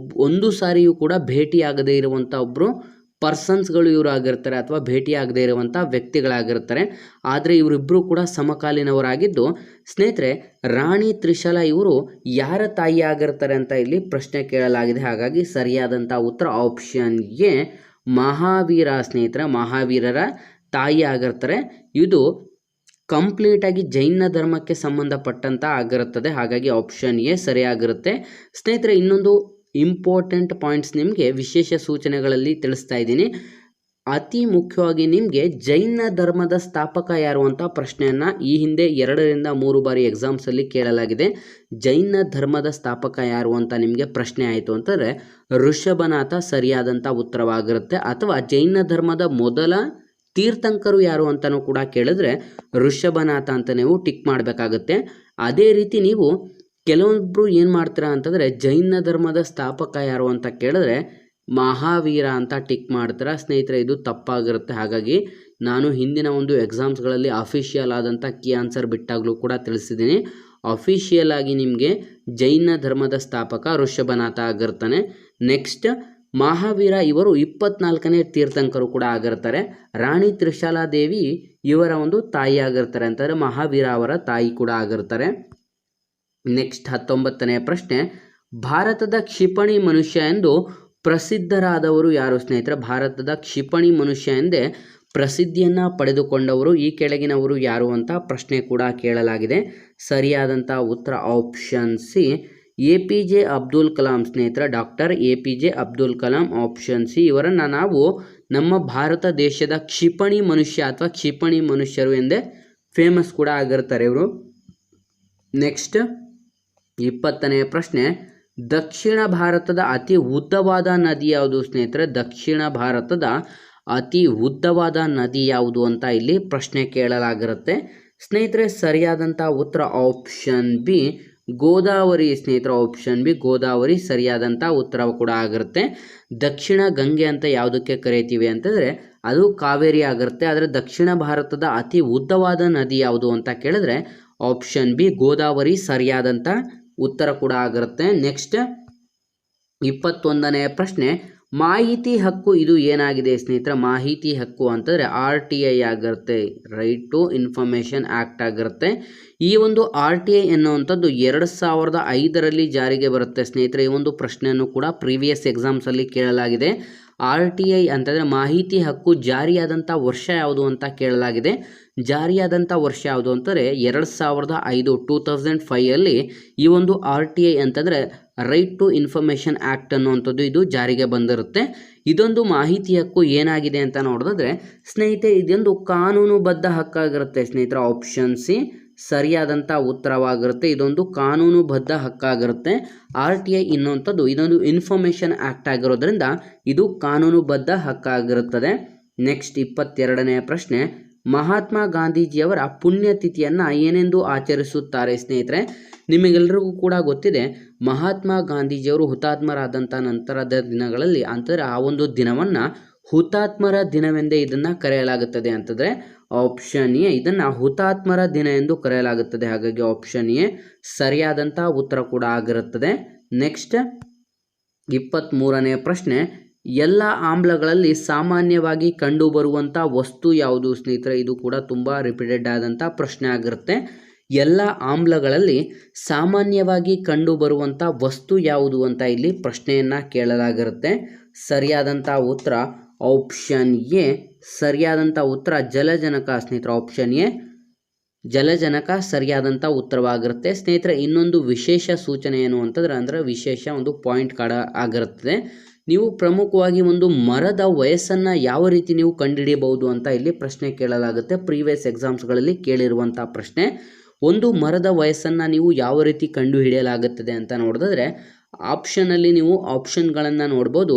ಒಂದು ಸಾರಿಯೂ ಕೂಡ ಭೇಟಿಯಾಗದೇ ಇರುವಂಥ ಒಬ್ಬರು ಪರ್ಸನ್ಸ್ಗಳು ಇವರು ಆಗಿರ್ತಾರೆ, ಅಥವಾ ಭೇಟಿಯಾಗದೇ ಇರುವಂಥ ವ್ಯಕ್ತಿಗಳಾಗಿರ್ತಾರೆ. ಆದರೆ ಇವರಿಬ್ಬರು ಕೂಡ ಸಮಕಾಲೀನವರಾಗಿದ್ದು, ಸ್ನೇಹಿತರೆ ರಾಣಿ ತ್ರಿಶಲ ಇವರು ಯಾರ ತಾಯಿ ಆಗಿರ್ತಾರೆ ಅಂತ ಇಲ್ಲಿ ಪ್ರಶ್ನೆ ಕೇಳಲಾಗಿದೆ. ಹಾಗಾಗಿ ಸರಿಯಾದಂಥ ಉತ್ತರ ಆಪ್ಷನ್ ಎ ಮಹಾವೀರ. ಸ್ನೇಹಿತರೆ, ಮಹಾವೀರರ ತಾಯಿ ಆಗಿರ್ತಾರೆ. ಇದು ಕಂಪ್ಲೀಟಾಗಿ ಜೈನ ಧರ್ಮಕ್ಕೆ ಸಂಬಂಧಪಟ್ಟಂತ ಆಗಿರುತ್ತದೆ. ಹಾಗಾಗಿ ಆಪ್ಷನ್ ಎ ಸರಿಯಾಗಿರುತ್ತೆ. ಸ್ನೇಹಿತರೆ, ಇನ್ನೊಂದು ಇಂಪಾರ್ಟೆಂಟ್ ಪಾಯಿಂಟ್ಸ್ ನಿಮಗೆ ವಿಶೇಷ ಸೂಚನೆಗಳಲ್ಲಿ ತಿಳಿಸ್ತಾ ಇದ್ದೀನಿ. ಅತಿ ಮುಖ್ಯವಾಗಿ ನಿಮಗೆ ಜೈನ ಧರ್ಮದ ಸ್ಥಾಪಕ ಯಾರು ಅಂತ ಪ್ರಶ್ನೆಯನ್ನು ಈ ಹಿಂದೆ 2 ರಿಂದ 3 ಬಾರಿ ಎಕ್ಸಾಮ್ಸಲ್ಲಿ ಕೇಳಲಾಗಿದೆ. ಜೈನ ಧರ್ಮದ ಸ್ಥಾಪಕ ಯಾರು ಅಂತ ನಿಮಗೆ ಪ್ರಶ್ನೆ ಆಯಿತು ಅಂತಂದರೆ ಋಷಭನಾಥ ಸರಿಯಾದಂಥ ಉತ್ತರವಾಗಿರುತ್ತೆ. ಅಥವಾ ಜೈನ ಧರ್ಮದ ಮೊದಲ ತೀರ್ಥಂಕರು ಯಾರು ಅಂತಲೂ ಕೂಡ ಕೇಳಿದ್ರೆ ಋಷಭನಾಥ ಅಂತ ನೀವು ಟಿಕ್ ಮಾಡಬೇಕಾಗುತ್ತೆ. ಅದೇ ರೀತಿ ನೀವು ಕೆಲವೊಬ್ಬರು ಏನು ಮಾಡ್ತೀರಾ ಅಂತಂದರೆ ಜೈನ ಧರ್ಮದ ಸ್ಥಾಪಕ ಯಾರು ಅಂತ ಕೇಳಿದ್ರೆ ಮಹಾವೀರ ಅಂತ ಟಿಕ್ ಮಾಡ್ತೀರಾ. ಸ್ನೇಹಿತರೆ, ಇದು ತಪ್ಪಾಗಿರುತ್ತೆ. ಹಾಗಾಗಿ ನಾನು ಹಿಂದಿನ ಒಂದು ಎಕ್ಸಾಮ್ಸ್ಗಳಲ್ಲಿ ಅಫಿಷಿಯಲ್ ಆದಂಥ ಕೀ ಆನ್ಸರ್ ಬಿಟ್ಟಾಗಲೂ ಕೂಡ ತಿಳಿಸಿದ್ದೀನಿ. ಅಫಿಷಿಯಲ್ ಆಗಿ ನಿಮಗೆ ಜೈನ ಧರ್ಮದ ಸ್ಥಾಪಕ ಋಷಭನಾಥ ಆಗಿರ್ತಾನೆ. ನೆಕ್ಸ್ಟ್, ಮಹಾವೀರ ಇವರು 24ನೇ ತೀರ್ಥಂಕರು ಕೂಡ ಆಗಿರ್ತಾರೆ. ರಾಣಿ ತ್ರಿಶಾಲಾದೇವಿ ಇವರ ಒಂದು ತಾಯಿ ಆಗಿರ್ತಾರೆ, ಅಂತಂದರೆ ಮಹಾವೀರ ಅವರ ತಾಯಿ ಕೂಡ ಆಗಿರ್ತಾರೆ. ನೆಕ್ಸ್ಟ್ 19ನೇ ಪ್ರಶ್ನೆ, ಭಾರತದ ಕ್ಷಿಪಣಿ ಮನುಷ್ಯ ಎಂದು ಪ್ರಸಿದ್ಧರಾದವರು ಯಾರು ಸ್ನೇಹಿತರೆ? ಭಾರತದ ಕ್ಷಿಪಣಿ ಮನುಷ್ಯ ಎಂದೇ ಪ್ರಸಿದ್ಧಿಯನ್ನು ಪಡೆದುಕೊಂಡವರು ಈ ಕೆಳಗಿನವರು ಯಾರು ಅಂತ ಪ್ರಶ್ನೆ ಕೂಡ ಕೇಳಲಾಗಿದೆ. ಸರಿಯಾದಂಥ ಉತ್ತರ option C APJ Abdul Kalam. ಸ್ನೇಹಿತರೆ, doctor APJ Abdul Kalam option C. ಇವರನ್ನು ನಾವು ನಮ್ಮ ಭಾರತ ದೇಶದ ಕ್ಷಿಪಣಿ ಮನುಷ್ಯ ಅಥವಾ ಕ್ಷಿಪಣಿ ಮನುಷ್ಯರು ಎಂದೇ ಫೇಮಸ್ ಕೂಡ ಆಗಿರ್ತಾರೆ ಇವರು. ನೆಕ್ಸ್ಟ್ 20ನೇ ಪ್ರಶ್ನೆ, ದಕ್ಷಿಣ ಭಾರತದ ಅತಿ ಉದ್ದವಾದ ನದಿ ಯಾವುದು ಸ್ನೇಹಿತರೆ? ದಕ್ಷಿಣ ಭಾರತದ ಅತಿ ಉದ್ದವಾದ ನದಿ ಯಾವುದು ಅಂತ ಇಲ್ಲಿ ಪ್ರಶ್ನೆ ಕೇಳಲಾಗಿರುತ್ತೆ. ಸ್ನೇಹಿತರೆ, ಸರಿಯಾದಂಥ ಉತ್ತರ ಆಪ್ಷನ್ ಬಿ ಗೋದಾವರಿ. ಸ್ನೇಹಿತರೆ, ಆಪ್ಷನ್ ಬಿ ಗೋದಾವರಿ ಸರಿಯಾದಂಥ ಉತ್ತರ ಕೂಡ ಆಗಿರುತ್ತೆ. ದಕ್ಷಿಣ ಗಂಗೆ ಅಂತ ಯಾವುದಕ್ಕೆ ಕರೀತೀವಿ ಅಂತಂದರೆ ಅದು ಕಾವೇರಿ ಆಗಿರುತ್ತೆ. ಆದರೆ ದಕ್ಷಿಣ ಭಾರತದ ಅತಿ ಉದ್ದವಾದ ನದಿ ಯಾವುದು ಅಂತ ಕೇಳಿದ್ರೆ ಆಪ್ಷನ್ ಬಿ ಗೋದಾವರಿ ಸರಿಯಾದಂಥ ಉತ್ತರ ಕೂಡ ಆಗಿರುತ್ತೆ. ನೆಕ್ಸ್ಟ್ 21ನೇ ಪ್ರಶ್ನೆ, ಮಾಹಿತಿ ಹಕ್ಕು ಇದು ಏನಾಗಿದೆ ಸ್ನೇಹಿತರೆ? ಮಾಹಿತಿ ಹಕ್ಕು ಅಂತಂದರೆ RTI ಆಗಿರುತ್ತೆ, ರೈಟ್ ಟು ಇನ್ಫಾರ್ಮೇಷನ್ ಆ್ಯಕ್ಟ್ ಆಗಿರುತ್ತೆ. ಈ ಒಂದು RTI ಎನ್ನುವಂಥದ್ದು 2005ರಲ್ಲಿ ಜಾರಿಗೆ ಬರುತ್ತೆ ಸ್ನೇಹಿತರೆ. ಈ ಒಂದು ಪ್ರಶ್ನೆಯನ್ನು ಕೂಡ ಪ್ರೀವಿಯಸ್ ಎಕ್ಸಾಮ್ಸಲ್ಲಿ ಕೇಳಲಾಗಿದೆ. RTI ಅಂತಂದರೆ ಮಾಹಿತಿ ಹಕ್ಕು ಜಾರಿಯಾದಂಥ ವರ್ಷ ಯಾವುದು ಅಂತ ಕೇಳಲಾಗಿದೆ. ಜಾರಿಯಾದಂಥ ವರ್ಷ ಯಾವುದು ಅಂತಂದರೆ 2005 2005 ಈ ಒಂದು RTI ಅಂತಂದರೆ ರೈಟ್ ಟು ಇನ್ಫಾರ್ಮೇಷನ್ ಆ್ಯಕ್ಟ್ ಅನ್ನುವಂಥದ್ದು ಇದು ಜಾರಿಗೆ ಬಂದಿರುತ್ತೆ. ಇದೊಂದು ಮಾಹಿತಿ ಹಕ್ಕು ಏನಾಗಿದೆ ಅಂತ ನೋಡಿದ್ರೆ ಸ್ನೇಹಿತರೆ, ಇದೊಂದು ಕಾನೂನುಬದ್ಧ ಹಕ್ಕಾಗಿರುತ್ತೆ ಸ್ನೇಹಿತರೆ. ಆಪ್ಷನ್ ಸಿ ಸರಿಯಾದಂಥ ಉತ್ತರವಾಗಿರುತ್ತೆ. ಇದೊಂದು ಕಾನೂನುಬದ್ಧ ಹಕ್ಕಾಗಿರುತ್ತೆ. RTI ಇನ್ನುವಂಥದ್ದು ಇದೊಂದು ಇನ್ಫಾರ್ಮೇಷನ್ ಆ್ಯಕ್ಟ್ ಆಗಿರೋದ್ರಿಂದ ಇದು ಕಾನೂನುಬದ್ಧ ಹಕ್ಕಾಗಿರುತ್ತದೆ. ನೆಕ್ಸ್ಟ್ 22ನೇ ಪ್ರಶ್ನೆ, ಮಹಾತ್ಮ ಗಾಂಧೀಜಿಯವರ ಪುಣ್ಯತಿಥಿಯನ್ನು ಏನೆಂದು ಆಚರಿಸುತ್ತಾರೆ ಸ್ನೇಹಿತರೆ? ನಿಮಗೆಲ್ಲರಿಗೂ ಕೂಡ ಗೊತ್ತಿದೆ, ಮಹಾತ್ಮ ಗಾಂಧೀಜಿಯವರು ಹುತಾತ್ಮರಾದಂಥ ನಂತರದ ದಿನಗಳಲ್ಲಿ ಅಂತಂದರೆ ಆ ಒಂದು ದಿನವನ್ನು ಹುತಾತ್ಮರ ದಿನವೆಂದೇ ಇದನ್ನು ಕರೆಯಲಾಗುತ್ತದೆ. ಅಂತಂದರೆ ಆಪ್ಷನ್ ಎ ಇದನ್ನು ಹುತಾತ್ಮರ ದಿನ ಎಂದು ಕರೆಯಲಾಗುತ್ತದೆ. ಹಾಗಾಗಿ ಆಪ್ಷನ್ ಎ ಸರಿಯಾದಂಥ ಉತ್ತರ ಕೂಡ ಆಗಿರುತ್ತದೆ. ನೆಕ್ಸ್ಟ್ 23ನೇ ಪ್ರಶ್ನೆ, ಎಲ್ಲ ಆಮ್ಲಗಳಲ್ಲಿ ಸಾಮಾನ್ಯವಾಗಿ ಕಂಡುಬರುವಂಥ ವಸ್ತು ಯಾವುದು ಸ್ನೇಹಿತರೆ? ಇದು ಕೂಡ ತುಂಬ ರಿಪೀಟೆಡ್ ಆದಂಥ ಪ್ರಶ್ನೆ ಆಗಿರುತ್ತೆ. ಎಲ್ಲ ಆಮ್ಲಗಳಲ್ಲಿ ಸಾಮಾನ್ಯವಾಗಿ ಕಂಡುಬರುವಂಥ ವಸ್ತು ಯಾವುದು ಅಂತ ಇಲ್ಲಿ ಪ್ರಶ್ನೆಯನ್ನು ಕೇಳಲಾಗಿರುತ್ತೆ. ಸರಿಯಾದಂಥ ಉತ್ತರ ಆಪ್ಷನ್ ಎ. ಸರಿಯಾದಂಥ ಉತ್ತರ ಜಲಜನಕ ಸ್ನೇಹಿತರೆ. ಆಪ್ಷನ್ ಎ ಜಲಜನಕ ಸರಿಯಾದಂಥ ಉತ್ತರವಾಗಿರುತ್ತೆ. ಸ್ನೇಹಿತರೆ, ಇನ್ನೊಂದು ವಿಶೇಷ ಸೂಚನೆ ಏನು ಅಂತಂದ್ರೆ ವಿಶೇಷ ಒಂದು ಪಾಯಿಂಟ್ ಕಾರ್ಡ್ ಆಗಿರುತ್ತದೆ. ನೀವು ಪ್ರಮುಖವಾಗಿ ಒಂದು ಮರದ ವಯಸ್ಸನ್ನು ಯಾವ ರೀತಿ ನೀವು ಕಂಡುಹಿಡಿಯಬಹುದು ಅಂತ ಇಲ್ಲಿ ಪ್ರಶ್ನೆ ಕೇಳಲಾಗುತ್ತೆ. ಪ್ರೀವಿಯಸ್ ಎಕ್ಸಾಮ್ಸ್ಗಳಲ್ಲಿ ಕೇಳಿರುವಂಥ ಪ್ರಶ್ನೆ. ಒಂದು ಮರದ ವಯಸ್ಸನ್ನು ನೀವು ಯಾವ ರೀತಿ ಕಂಡುಹಿಡಿಯಲಾಗುತ್ತದೆ ಅಂತ ನೋಡಿದ್ರೆ ಆಪ್ಷನಲ್ಲಿ ನೀವು ಆಪ್ಷನ್ಗಳನ್ನು ನೋಡ್ಬೋದು.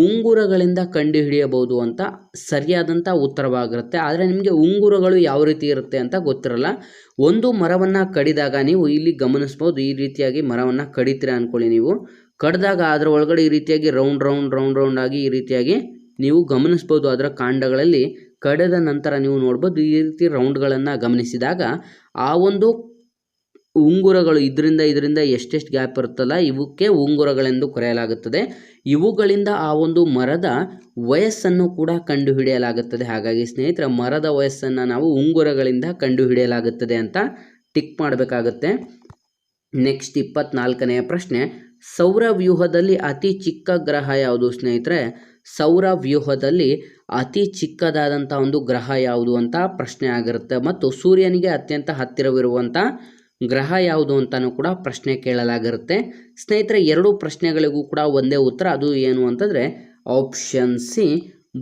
ಉಂಗುರಗಳಿಂದ ಕಂಡುಹಿಡಿಯಬಹುದು ಅಂತ ಸರಿಯಾದಂಥ ಉತ್ತರವಾಗಿರುತ್ತೆ. ಆದರೆ ನಿಮಗೆ ಉಂಗುರಗಳು ಯಾವ ರೀತಿ ಇರುತ್ತೆ ಅಂತ ಗೊತ್ತಿರಲ್ಲ. ಒಂದು ಮರವನ್ನು ಕಡಿದಾಗ ನೀವು ಇಲ್ಲಿ ಗಮನಿಸ್ಬೋದು, ಈ ರೀತಿಯಾಗಿ ಮರವನ್ನು ಕಡಿತೀರಾ ಅಂದ್ಕೊಳ್ಳಿ. ನೀವು ಕಡಿದಾಗ ಅದರ ಒಳಗಡೆ ಈ ರೀತಿಯಾಗಿ ರೌಂಡ್ ಆಗಿ ಈ ರೀತಿಯಾಗಿ ನೀವು ಗಮನಿಸ್ಬೋದು. ಅದರ ಕಾಂಡಗಳಲ್ಲಿ ಕಡಿದ ನಂತರ ನೀವು ನೋಡ್ಬೋದು ಈ ರೀತಿ ರೌಂಡ್ಗಳನ್ನು ಗಮನಿಸಿದಾಗ ಆ ಒಂದು ಉಂಗುರಗಳು ಇದರಿಂದ ಎಷ್ಟೆಷ್ಟು ಗ್ಯಾಪ್ ಇರುತ್ತಲ್ಲ ಇವಕ್ಕೆ ಉಂಗುರಗಳೆಂದು ಕರೆಯಲಾಗುತ್ತದೆ. ಇವುಗಳಿಂದ ಆ ಒಂದು ಮರದ ವಯಸ್ಸನ್ನು ಕೂಡ ಕಂಡುಹಿಡಿಯಲಾಗುತ್ತದೆ. ಹಾಗಾಗಿ ಸ್ನೇಹಿತರೆ, ಮರದ ವಯಸ್ಸನ್ನು ನಾವು ಉಂಗುರಗಳಿಂದ ಕಂಡುಹಿಡಿಯಲಾಗುತ್ತದೆ ಅಂತ ಟಿಕ್ ಮಾಡಬೇಕಾಗುತ್ತೆ. ನೆಕ್ಸ್ಟ್ 24ನೇ ಪ್ರಶ್ನೆ. ಸೌರವ್ಯೂಹದಲ್ಲಿ ಅತಿ ಚಿಕ್ಕ ಗ್ರಹ ಯಾವುದು ಸ್ನೇಹಿತರೆ? ಸೌರವ್ಯೂಹದಲ್ಲಿ ಅತಿ ಚಿಕ್ಕದಾದಂಥ ಒಂದು ಗ್ರಹ ಯಾವುದು ಅಂತ ಪ್ರಶ್ನೆ ಆಗಿರುತ್ತೆ. ಮತ್ತು ಸೂರ್ಯನಿಗೆ ಅತ್ಯಂತ ಹತ್ತಿರವಿರುವಂಥ ಗ್ರಹ ಯಾವುದು ಅಂತಾನೂ ಕೂಡ ಪ್ರಶ್ನೆ ಕೇಳಲಾಗಿರುತ್ತೆ. ಸ್ನೇಹಿತರೆ, ಎರಡು ಪ್ರಶ್ನೆಗಳಿಗೂ ಕೂಡ ಒಂದೇ ಉತ್ತರ. ಅದು ಏನು ಅಂತಂದರೆ ಆಪ್ಷನ್ ಸಿ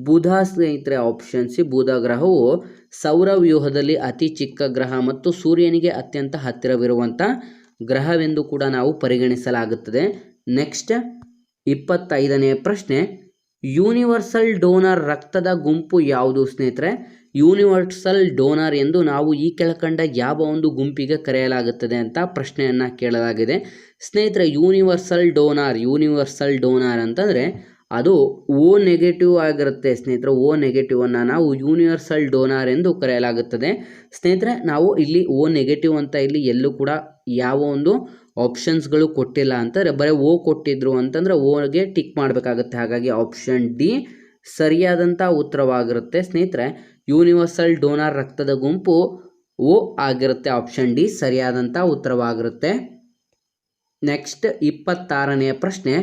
ಬುಧ ಸ್ನೇಹಿತರೆ. ಆಪ್ಷನ್ ಸಿ ಬುಧ ಗ್ರಹವು ಸೌರವ್ಯೂಹದಲ್ಲಿ ಅತಿ ಚಿಕ್ಕ ಗ್ರಹ ಮತ್ತು ಸೂರ್ಯನಿಗೆ ಅತ್ಯಂತ ಹತ್ತಿರವಿರುವಂಥ ಗ್ರಹವೆಂದು ಕೂಡ ನಾವು ಪರಿಗಣಿಸಲಾಗುತ್ತದೆ. ನೆಕ್ಸ್ಟ್ 25ನೇ ಪ್ರಶ್ನೆ. ಯೂನಿವರ್ಸಲ್ ಡೋನರ್ ರಕ್ತದ ಗುಂಪು ಯಾವುದು ಸ್ನೇಹಿತರೆ? ಯೂನಿವರ್ಸಲ್ ಡೋನರ್ ಎಂದು ನಾವು ಈ ಕೆಳಕಂಡ ಯಾವ ಒಂದು ಗುಂಪಿಗೆ ಕರೆಯಲಾಗುತ್ತದೆ ಅಂತ ಪ್ರಶ್ನೆಯನ್ನು ಕೇಳಲಾಗಿದೆ. ಸ್ನೇಹಿತರೆ, ಯೂನಿವರ್ಸಲ್ ಡೋನರ್ ಅಂತಂದರೆ ಅದು ಓ ನೆಗೆಟಿವ್ ಆಗಿರುತ್ತೆ ಸ್ನೇಹಿತರೆ. ಓ ನೆಗೆಟಿವನ್ನು ನಾವು ಯೂನಿವರ್ಸಲ್ ಡೋನರ್ ಎಂದು ಕರೆಯಲಾಗುತ್ತದೆ. ಸ್ನೇಹಿತರೆ, ನಾವು ಇಲ್ಲಿ ಓ ನೆಗೆಟಿವ್ ಅಂತ ಇಲ್ಲಿ ಎಲ್ಲೂ ಕೂಡ ಯಾವ ಒಂದು ಆಪ್ಷನ್ಸ್ಗಳು ಕೊಟ್ಟಿಲ್ಲ ಅಂತಂದರೆ ಬರೀ ಓ ಕೊಟ್ಟಿದ್ರು ಅಂತಂದರೆ ಓಗೆ ಟಿಕ್ ಮಾಡಬೇಕಾಗುತ್ತೆ. ಹಾಗಾಗಿ ಆಪ್ಷನ್ ಡಿ ಸರಿಯಾದಂಥ ಉತ್ತರವಾಗಿರುತ್ತೆ. ಸ್ನೇಹಿತರೆ, ಯೂನಿವರ್ಸಲ್ ಡೋನರ್ ರಕ್ತದ ಗುಂಪು ಓ ಆಗಿರುತ್ತೆ. ಆಪ್ಷನ್ ಡಿ ಸರಿಯಾದಂಥ ಉತ್ತರವಾಗಿರುತ್ತೆ. ನೆಕ್ಸ್ಟ್ 26ನೇ ಪ್ರಶ್ನೆ.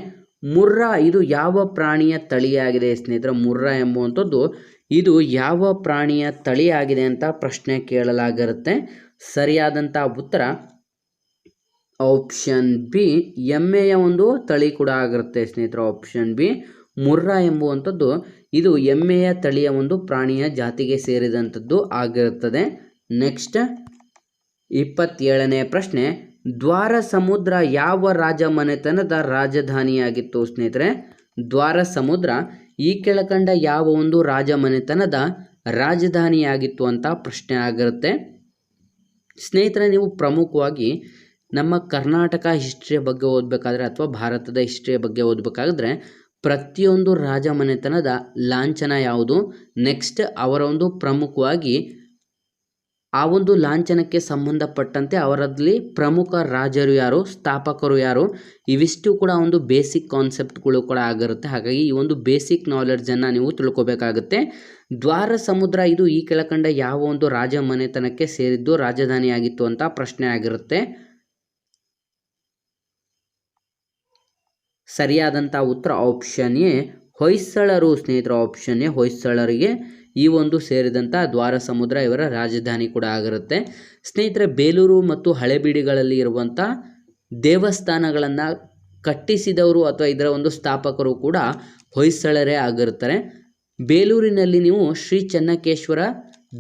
ಮುರ್ರಾ ಇದು ಯಾವ ಪ್ರಾಣಿಯ ತಳಿಯಾಗಿದೆ ಸ್ನೇಹಿತರೆ? ಮುರ್ರಾ ಎಂಬುವಂಥದ್ದು ಇದು ಯಾವ ಪ್ರಾಣಿಯ ತಳಿಯಾಗಿದೆ ಅಂತ ಪ್ರಶ್ನೆ ಕೇಳಲಾಗಿರುತ್ತೆ. ಸರಿಯಾದಂಥ ಉತ್ತರ ಆಪ್ಷನ್ ಬಿ ಎಮ್ಮೆಯ ಒಂದು ತಳಿ ಕೂಡ ಆಗಿರುತ್ತೆ ಸ್ನೇಹಿತರೆ. ಆಪ್ಷನ್ ಬಿ ಮುರ್ರಾ ಎಂಬುವಂಥದ್ದು ಇದು ಎಮ್ಮೆಯ ತಳಿಯ ಒಂದು ಪ್ರಾಣಿಯ ಜಾತಿಗೆ ಸೇರಿದಂಥದ್ದು ಆಗಿರುತ್ತದೆ. ನೆಕ್ಸ್ಟ್ 27ನೇ ಪ್ರಶ್ನೆ. ದ್ವಾರ ಸಮುದ್ರ ಯಾವ ರಾಜಮನೆತನದ ರಾಜಧಾನಿಯಾಗಿತ್ತು ಸ್ನೇಹಿತರೆ? ದ್ವಾರ ಸಮುದ್ರ ಈ ಕೆಳಕಂಡ ಯಾವ ಒಂದು ರಾಜಮನೆತನದ ರಾಜಧಾನಿಯಾಗಿತ್ತು ಅಂತ ಪ್ರಶ್ನೆ ಆಗಿರುತ್ತೆ. ಸ್ನೇಹಿತರೆ, ನೀವು ಪ್ರಮುಖವಾಗಿ ನಮ್ಮ ಕರ್ನಾಟಕ ಹಿಸ್ಟ್ರಿಯ ಬಗ್ಗೆ ಓದಬೇಕಾದ್ರೆ ಅಥವಾ ಭಾರತದ ಹಿಸ್ಟ್ರಿಯ ಬಗ್ಗೆ ಓದಬೇಕಾದ್ರೆ ಪ್ರತಿಯೊಂದು ರಾಜಮನೆತನದ ಲಾಂಛನ ಯಾವುದು, ನೆಕ್ಸ್ಟ್ ಅವರ ಒಂದು ಪ್ರಮುಖವಾಗಿ ಆ ಒಂದು ಲಾಂಛನಕ್ಕೆ ಸಂಬಂಧಪಟ್ಟಂತೆ ಅವರಲ್ಲಿ ಪ್ರಮುಖ ರಾಜರು ಯಾರು, ಸ್ಥಾಪಕರು ಯಾರು, ಇವಿಷ್ಟು ಕೂಡ ಒಂದು ಬೇಸಿಕ್ ಕಾನ್ಸೆಪ್ಟ್ಗಳು ಕೂಡ ಆಗಿರುತ್ತೆ. ಹಾಗಾಗಿ ಈ ಒಂದು ಬೇಸಿಕ್ ನಾಲೆಡ್ಜನ್ನು ನೀವು ತಿಳ್ಕೊಬೇಕಾಗುತ್ತೆ. ದ್ವಾರ ಸಮುದ್ರ ಇದು ಈ ಕೆಳಕಂಡ ಯಾವ ಒಂದು ರಾಜಮನೆತನಕ್ಕೆ ಸೇರಿದ್ದು ರಾಜಧಾನಿಯಾಗಿತ್ತು ಅಂತ ಪ್ರಶ್ನೆ ಆಗಿರುತ್ತೆ. ಸರಿಯಾದಂಥ ಉತ್ತರ ಆಪ್ಷನ್ ಎ ಹೊಯ್ಸಳರು ಸ್ನೇಹಿತರು. ಆಪ್ಷನ್ ಎ ಹೊಯ್ಸಳರಿಗೆ ಈ ಒಂದು ಸೇರಿದಂಥ ದ್ವಾರ ಸಮುದ್ರ ಇವರ ರಾಜಧಾನಿ ಕೂಡ ಆಗಿರುತ್ತೆ. ಸ್ನೇಹಿತರೆ, ಬೇಲೂರು ಮತ್ತು ಹಳೆಬೀಡಿಗಳಲ್ಲಿ ಇರುವಂಥ ದೇವಸ್ಥಾನಗಳನ್ನು ಕಟ್ಟಿಸಿದವರು ಅಥವಾ ಇದರ ಒಂದು ಸ್ಥಾಪಕರು ಕೂಡ ಹೊಯ್ಸಳರೇ ಆಗಿರುತ್ತಾರೆ. ಬೇಲೂರಿನಲ್ಲಿ ನೀವು ಶ್ರೀ ಚೆನ್ನಕೇಶ್ವರ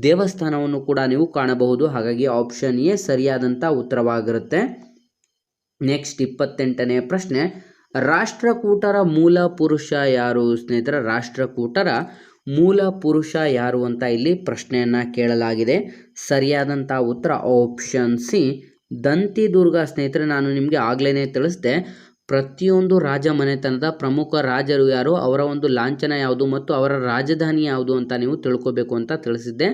ದೇವಸ್ಥಾನವನ್ನು ಕೂಡ ನೀವು ಕಾಣಬಹುದು. ಹಾಗಾಗಿ ಆಪ್ಷನ್ ಎ ಸರಿಯಾದಂಥ ಉತ್ತರವಾಗಿರುತ್ತೆ. ನೆಕ್ಸ್ಟ್ 28ನೇ ಪ್ರಶ್ನೆ. ರಾಷ್ಟ್ರಕೂಟರ ಮೂಲ ಪುರುಷ ಯಾರು ಸ್ನೇಹಿತರೆ? ರಾಷ್ಟ್ರಕೂಟರ ಮೂಲ ಪುರುಷ ಯಾರು ಅಂತ ಇಲ್ಲಿ ಪ್ರಶ್ನೆಯನ್ನು ಕೇಳಲಾಗಿದೆ. ಸರಿಯಾದಂಥ ಉತ್ತರ ಆಪ್ಷನ್ ಸಿ ದಂತಿದುರ್ಗ ಸ್ನೇಹಿತರೆ. ನಾನು ನಿಮಗೆ ಆಗಲೇ ತಿಳಿಸಿದೆ, ಪ್ರತಿಯೊಂದು ರಾಜಮನೆತನದ ಪ್ರಮುಖ ರಾಜರು ಯಾರು, ಅವರ ಒಂದು ಲಾಂಛನ ಯಾವುದು ಮತ್ತು ಅವರ ರಾಜಧಾನಿ ಯಾವುದು ಅಂತ ನೀವು ತಿಳ್ಕೊಬೇಕು ಅಂತ ತಿಳಿಸಿದ್ದೆ.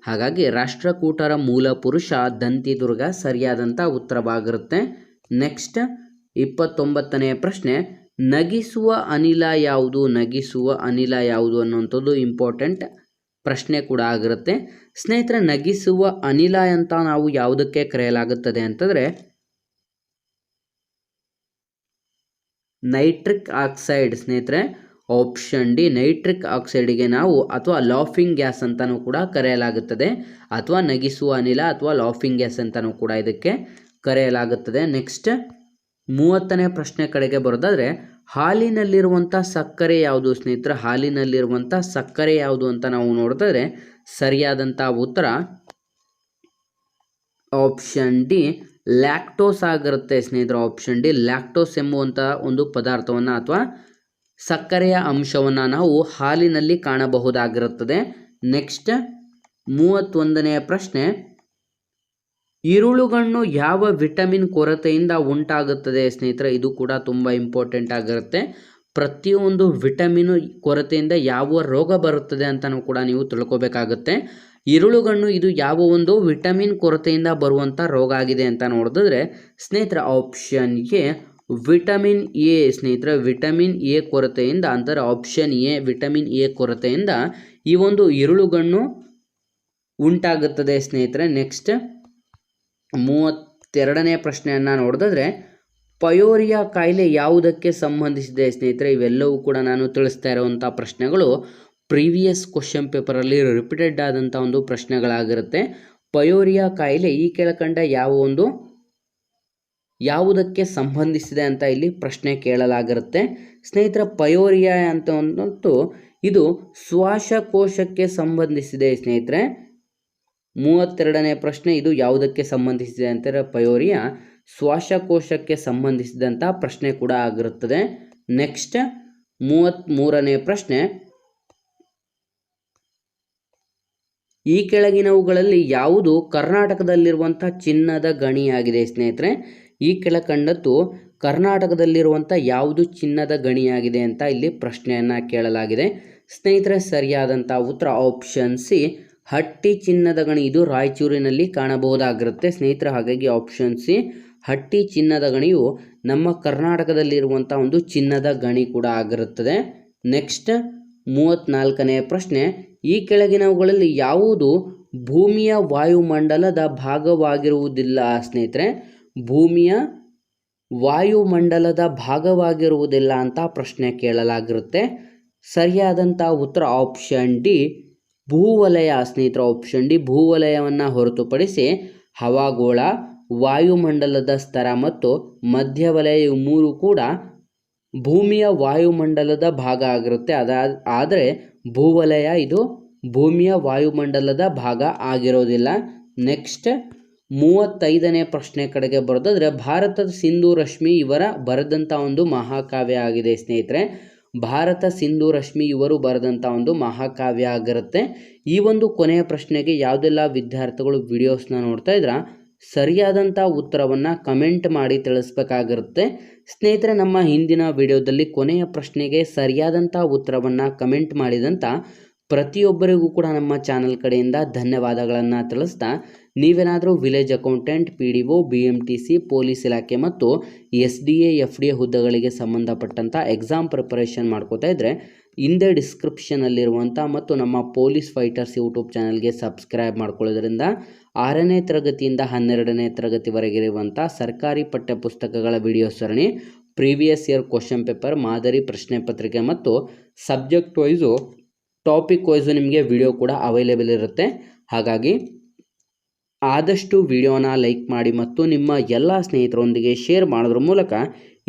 ಹಾಗಾಗಿ ರಾಷ್ಟ್ರಕೂಟರ ಮೂಲ ಪುರುಷ ದಂತಿದುರ್ಗ ಸರಿಯಾದಂಥ ಉತ್ತರವಾಗಿರುತ್ತೆ. ನೆಕ್ಸ್ಟ್ 29ನೇ ಪ್ರಶ್ನೆ. ನಗಿಸುವ ಅನಿಲ ಯಾವುದು? ನಗಿಸುವ ಅನಿಲ ಯಾವುದು ಅನ್ನುವಂಥದ್ದು ಇಂಪಾರ್ಟೆಂಟ್ ಪ್ರಶ್ನೆ ಕೂಡ ಆಗಿರುತ್ತೆ. ಸ್ನೇಹಿತರೆ, ನಗಿಸುವ ಅನಿಲ ಅಂತ ನಾವು ಯಾವುದಕ್ಕೆ ಕರೆಯಲಾಗುತ್ತದೆ ಅಂತಂದರೆ ನೈಟ್ರಿಕ್ ಆಕ್ಸೈಡ್. ಸ್ನೇಹಿತರೆ, ಆಪ್ಷನ್ ಡಿ ನೈಟ್ರಿಕ್ ಆಕ್ಸೈಡ್ಗೆ ನಾವು ಅಥವಾ ಲಾಫಿಂಗ್ ಗ್ಯಾಸ್ ಅಂತಲೂ ಕೂಡ ಕರೆಯಲಾಗುತ್ತದೆ, ಅಥವಾ ನಗಿಸುವ ಅನಿಲ ಅಥವಾ ಲಾಫಿಂಗ್ ಗ್ಯಾಸ್ ಅಂತಲೂ ಕೂಡ ಇದಕ್ಕೆ ಕರೆಯಲಾಗುತ್ತದೆ. ನೆಕ್ಸ್ಟ್ 30ನೇ ಪ್ರಶ್ನೆ ಕಡೆಗೆ ಬರೋದಾದರೆ ಹಾಲಿನಲ್ಲಿರುವಂಥ ಸಕ್ಕರೆ ಯಾವುದು ಸ್ನೇಹಿತರೆ? ಹಾಲಿನಲ್ಲಿರುವಂಥ ಸಕ್ಕರೆ ಯಾವುದು ಅಂತ ನಾವು ನೋಡಿದ್ರೆ ಸರಿಯಾದಂಥ ಉತ್ತರ ಆಪ್ಷನ್ ಡಿ ಲ್ಯಾಕ್ಟೋಸ್ ಆಗಿರುತ್ತೆ ಸ್ನೇಹಿತರೆ. ಆಪ್ಷನ್ ಡಿ ಲ್ಯಾಕ್ಟೋಸ್ ಎಂಬುವಂಥ ಒಂದು ಪದಾರ್ಥವನ್ನು ಅಥವಾ ಸಕ್ಕರೆಯ ಅಂಶವನ್ನು ನಾವು ಹಾಲಿನಲ್ಲಿ ಕಾಣಬಹುದಾಗಿರುತ್ತದೆ. ನೆಕ್ಸ್ಟ್ 31ನೆಯ ಪ್ರಶ್ನೆ, ಈರುಳ್ಳುಗಣ್ಣು ಯಾವ ವಿಟಮಿನ್ ಕೊರತೆಯಿಂದ ಉಂಟಾಗುತ್ತದೆ ಸ್ನೇಹಿತರೆ? ಇದು ಕೂಡ ತುಂಬ ಇಂಪಾರ್ಟೆಂಟ್ ಆಗಿರುತ್ತೆ. ಪ್ರತಿಯೊಂದು ವಿಟಮಿನ್ ಕೊರತೆಯಿಂದ ಯಾವ ರೋಗ ಬರುತ್ತದೆ ಅಂತಲೂ ಕೂಡ ನೀವು ತಿಳ್ಕೊಬೇಕಾಗುತ್ತೆ. ಈರುಳ್ಳುಗಣ್ಣು ಇದು ಯಾವ ಒಂದು ವಿಟಮಿನ್ ಕೊರತೆಯಿಂದ ಬರುವಂಥ ರೋಗ ಆಗಿದೆ ಅಂತ ನೋಡಿದ್ರೆ ಸ್ನೇಹಿತರೆ ಆಪ್ಷನ್ ಎ ವಿಟಮಿನ್ ಎ. ಸ್ನೇಹಿತರೆ, ವಿಟಮಿನ್ ಎ ಕೊರತೆಯಿಂದ ಅಂದರೆ ಆಪ್ಷನ್ ಎ ವಿಟಮಿನ್ ಎ ಕೊರತೆಯಿಂದ ಈ ಒಂದು ಈರುಳ್ಳುಗಣ್ಣು ಉಂಟಾಗುತ್ತದೆ ಸ್ನೇಹಿತರೆ. ನೆಕ್ಸ್ಟ್ 32ನೇ ಪ್ರಶ್ನೆಯನ್ನು ನೋಡಿದ್ರೆ ಪಯೋರಿಯಾ ಕಾಯಿಲೆ ಯಾವುದಕ್ಕೆ ಸಂಬಂಧಿಸಿದೆ ಸ್ನೇಹಿತರೆ? ಇವೆಲ್ಲವೂ ಕೂಡ ನಾನು ತಿಳಿಸ್ತಾ ಇರುವಂಥ ಪ್ರಶ್ನೆಗಳು ಪ್ರೀವಿಯಸ್ ಕ್ವಶನ್ ಪೇಪರಲ್ಲಿ ರಿಪೀಟೆಡ್ ಆದಂಥ ಒಂದು ಪ್ರಶ್ನೆಗಳಾಗಿರುತ್ತೆ. ಪಯೋರಿಯಾ ಕಾಯಿಲೆ ಈ ಕೆಳಕಂಡ ಯಾವುದಕ್ಕೆ ಸಂಬಂಧಿಸಿದೆ ಅಂತ ಇಲ್ಲಿ ಪ್ರಶ್ನೆ ಕೇಳಲಾಗಿರುತ್ತೆ. ಸ್ನೇಹಿತರೆ, ಪಯೋರಿಯಾ ಅಂತ ಒಂದು ಇದು ಶ್ವಾಸಕೋಶಕ್ಕೆ ಸಂಬಂಧಿಸಿದೆ ಸ್ನೇಹಿತರೆ. 32ನೇ ಪ್ರಶ್ನೆ, ಇದು ಯಾವುದಕ್ಕೆ ಸಂಬಂಧಿಸಿದೆ ಅಂತಾರೆ? ಪಯೋರಿಯಾ ಶ್ವಾಸಕೋಶಕ್ಕೆ ಸಂಬಂಧಿಸಿದಂಥ ಪ್ರಶ್ನೆ ಕೂಡ ಆಗಿರುತ್ತದೆ. ನೆಕ್ಸ್ಟ್ 33ನೇ ಪ್ರಶ್ನೆ, ಈ ಕೆಳಗಿನವುಗಳಲ್ಲಿ ಯಾವುದು ಕರ್ನಾಟಕದಲ್ಲಿರುವಂಥ ಚಿನ್ನದ ಗಣಿಯಾಗಿದೆ ಸ್ನೇಹಿತರೆ? ಈ ಕೆಳಕಂಡದ್ದು ಕರ್ನಾಟಕದಲ್ಲಿರುವಂಥ ಯಾವುದು ಚಿನ್ನದ ಗಣಿಯಾಗಿದೆ ಅಂತ ಇಲ್ಲಿ ಪ್ರಶ್ನೆಯನ್ನು ಕೇಳಲಾಗಿದೆ. ಸ್ನೇಹಿತರೆ, ಸರಿಯಾದಂಥ ಉತ್ತರ ಆಪ್ಷನ್ ಸಿ ಹಟ್ಟಿ ಚಿನ್ನದ ಗಣಿ. ಇದು ರಾಯಚೂರಿನಲ್ಲಿ ಕಾಣಬಹುದಾಗಿರುತ್ತೆ ಸ್ನೇಹಿತರೆ. ಹಾಗಾಗಿ ಆಪ್ಷನ್ ಸಿ ಹಟ್ಟಿ ಚಿನ್ನದ ಗಣಿಯು ನಮ್ಮ ಕರ್ನಾಟಕದಲ್ಲಿರುವಂಥ ಒಂದು ಚಿನ್ನದ ಗಣಿ ಕೂಡ ಆಗಿರುತ್ತದೆ. ನೆಕ್ಸ್ಟ್ 34ನೇ ಪ್ರಶ್ನೆ, ಈ ಕೆಳಗಿನವುಗಳಲ್ಲಿ ಯಾವುದು ಭೂಮಿಯ ವಾಯುಮಂಡಲದ ಭಾಗವಾಗಿರುವುದಿಲ್ಲ ಸ್ನೇಹಿತರೆ? ಭೂಮಿಯ ವಾಯುಮಂಡಲದ ಭಾಗವಾಗಿರುವುದಿಲ್ಲ ಅಂತ ಪ್ರಶ್ನೆ ಕೇಳಲಾಗಿರುತ್ತೆ. ಸರಿಯಾದಂಥ ಉತ್ತರ ಆಪ್ಷನ್ ಡಿ ಭೂವಲಯ ಸ್ನೇಹಿತರೆ. ಆಪ್ಷನ್ ಡಿ ಭೂವಲಯವನ್ನು ಹೊರತುಪಡಿಸಿ ಹವಾಗೋಳ, ವಾಯುಮಂಡಲದ ಸ್ತರ ಮತ್ತು ಮಧ್ಯವಲಯ ಇವು ಮೂರು ಕೂಡ ಭೂಮಿಯ ವಾಯುಮಂಡಲದ ಭಾಗ ಆಗಿರುತ್ತೆ. ಆದರೆ ಭೂವಲಯ ಇದು ಭೂಮಿಯ ವಾಯುಮಂಡಲದ ಭಾಗ ಆಗಿರೋದಿಲ್ಲ. ನೆಕ್ಸ್ಟ್ 35ನೇ ಪ್ರಶ್ನೆ ಕಡೆಗೆ ಬರೋದಾದರೆ ಭಾರತದ ಸಿಂಧು ರಶ್ಮಿ ಇವರ ಬರೆದಂಥ ಒಂದು ಮಹಾಕಾವ್ಯ ಆಗಿದೆ ಸ್ನೇಹಿತರೆ. ಭಾರತ ಸಿಂಧು ರಶ್ಮಿ ಇವರು ಬರೆದಂಥ ಒಂದು ಮಹಾಕಾವ್ಯ ಆಗಿರುತ್ತೆ. ಈ ಒಂದು ಕೊನೆಯ ಪ್ರಶ್ನೆಗೆ ಯಾವುದೆಲ್ಲ ವಿದ್ಯಾರ್ಥಿಗಳು ವಿಡಿಯೋಸ್ನ ನೋಡ್ತಾ ಇದ್ರ ಸರಿಯಾದಂಥ ಉತ್ತರವನ್ನು ಕಮೆಂಟ್ ಮಾಡಿ ತಿಳಿಸ್ಬೇಕಾಗಿರುತ್ತೆ ಸ್ನೇಹಿತರೆ. ನಮ್ಮ ಹಿಂದಿನ ವಿಡಿಯೋದಲ್ಲಿ ಕೊನೆಯ ಪ್ರಶ್ನೆಗೆ ಸರಿಯಾದಂಥ ಉತ್ತರವನ್ನು ಕಮೆಂಟ್ ಮಾಡಿದಂಥ ಪ್ರತಿಯೊಬ್ಬರಿಗೂ ಕೂಡ ನಮ್ಮ ಚಾನಲ್ ಕಡೆಯಿಂದ ಧನ್ಯವಾದಗಳನ್ನು ತಿಳಿಸ್ತಾ, ನೀವೇನಾದರೂ village accountant, PDO, BMTC, police ಇಲಾಖೆ ಮತ್ತು SDA, FDA ಹುದ್ದೆಗಳಿಗೆ ಸಂಬಂಧಪಟ್ಟಂಥ ಎಕ್ಸಾಮ್ ಪ್ರಿಪರೇಷನ್ ಮಾಡ್ಕೋತಾ ಇದ್ದರೆ ಹಿಂದೆ ಡಿಸ್ಕ್ರಿಪ್ಷನಲ್ಲಿರುವಂಥ ಮತ್ತು ನಮ್ಮ ಪೊಲೀಸ್ ಫೈಟರ್ಸ್ ಯೂಟ್ಯೂಬ್ ಚಾನಲ್ಗೆ ಸಬ್ಸ್ಕ್ರೈಬ್ ಮಾಡ್ಕೊಳ್ಳೋದ್ರಿಂದ 6ನೇ ತರಗತಿಯಿಂದ 12ನೇ ತರಗತಿವರೆಗಿರುವಂಥ ಸರ್ಕಾರಿ ಪಠ್ಯಪುಸ್ತಕಗಳ ವಿಡಿಯೋ ಸರಣಿ, ಪ್ರೀವಿಯಸ್ ಇಯರ್ ಕ್ವಶನ್ ಪೇಪರ್, ಮಾದರಿ ಪ್ರಶ್ನೆ ಪತ್ರಿಕೆ ಮತ್ತು ಸಬ್ಜೆಕ್ಟ್ ವೈಸು ಟಾಪಿಕ್ ವೈಸು ನಿಮಗೆ ವಿಡಿಯೋ ಕೂಡ ಅವೈಲೇಬಲ್ ಇರುತ್ತೆ. ಹಾಗಾಗಿ ಆದಷ್ಟು ವಿಡಿಯೋನ ಲೈಕ್ ಮಾಡಿ ಮತ್ತು ನಿಮ್ಮ ಎಲ್ಲ ಸ್ನೇಹಿತರೊಂದಿಗೆ ಶೇರ್ ಮಾಡೋದ್ರ ಮೂಲಕ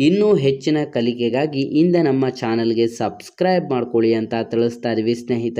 ಇನ್ನೂ ಹೆಚ್ಚಿನ ಕಲಿಕೆಗಾಗಿ ಹಿಂದೆ ನಮ್ಮ ಚಾನಲ್ಗೆ ಸಬ್ಸ್ಕ್ರೈಬ್ ಮಾಡ್ಕೊಳ್ಳಿ ಅಂತ ತಿಳಿಸ್ತಾ ಇದ್ದೀವಿ ಸ್ನೇಹಿತರೆ.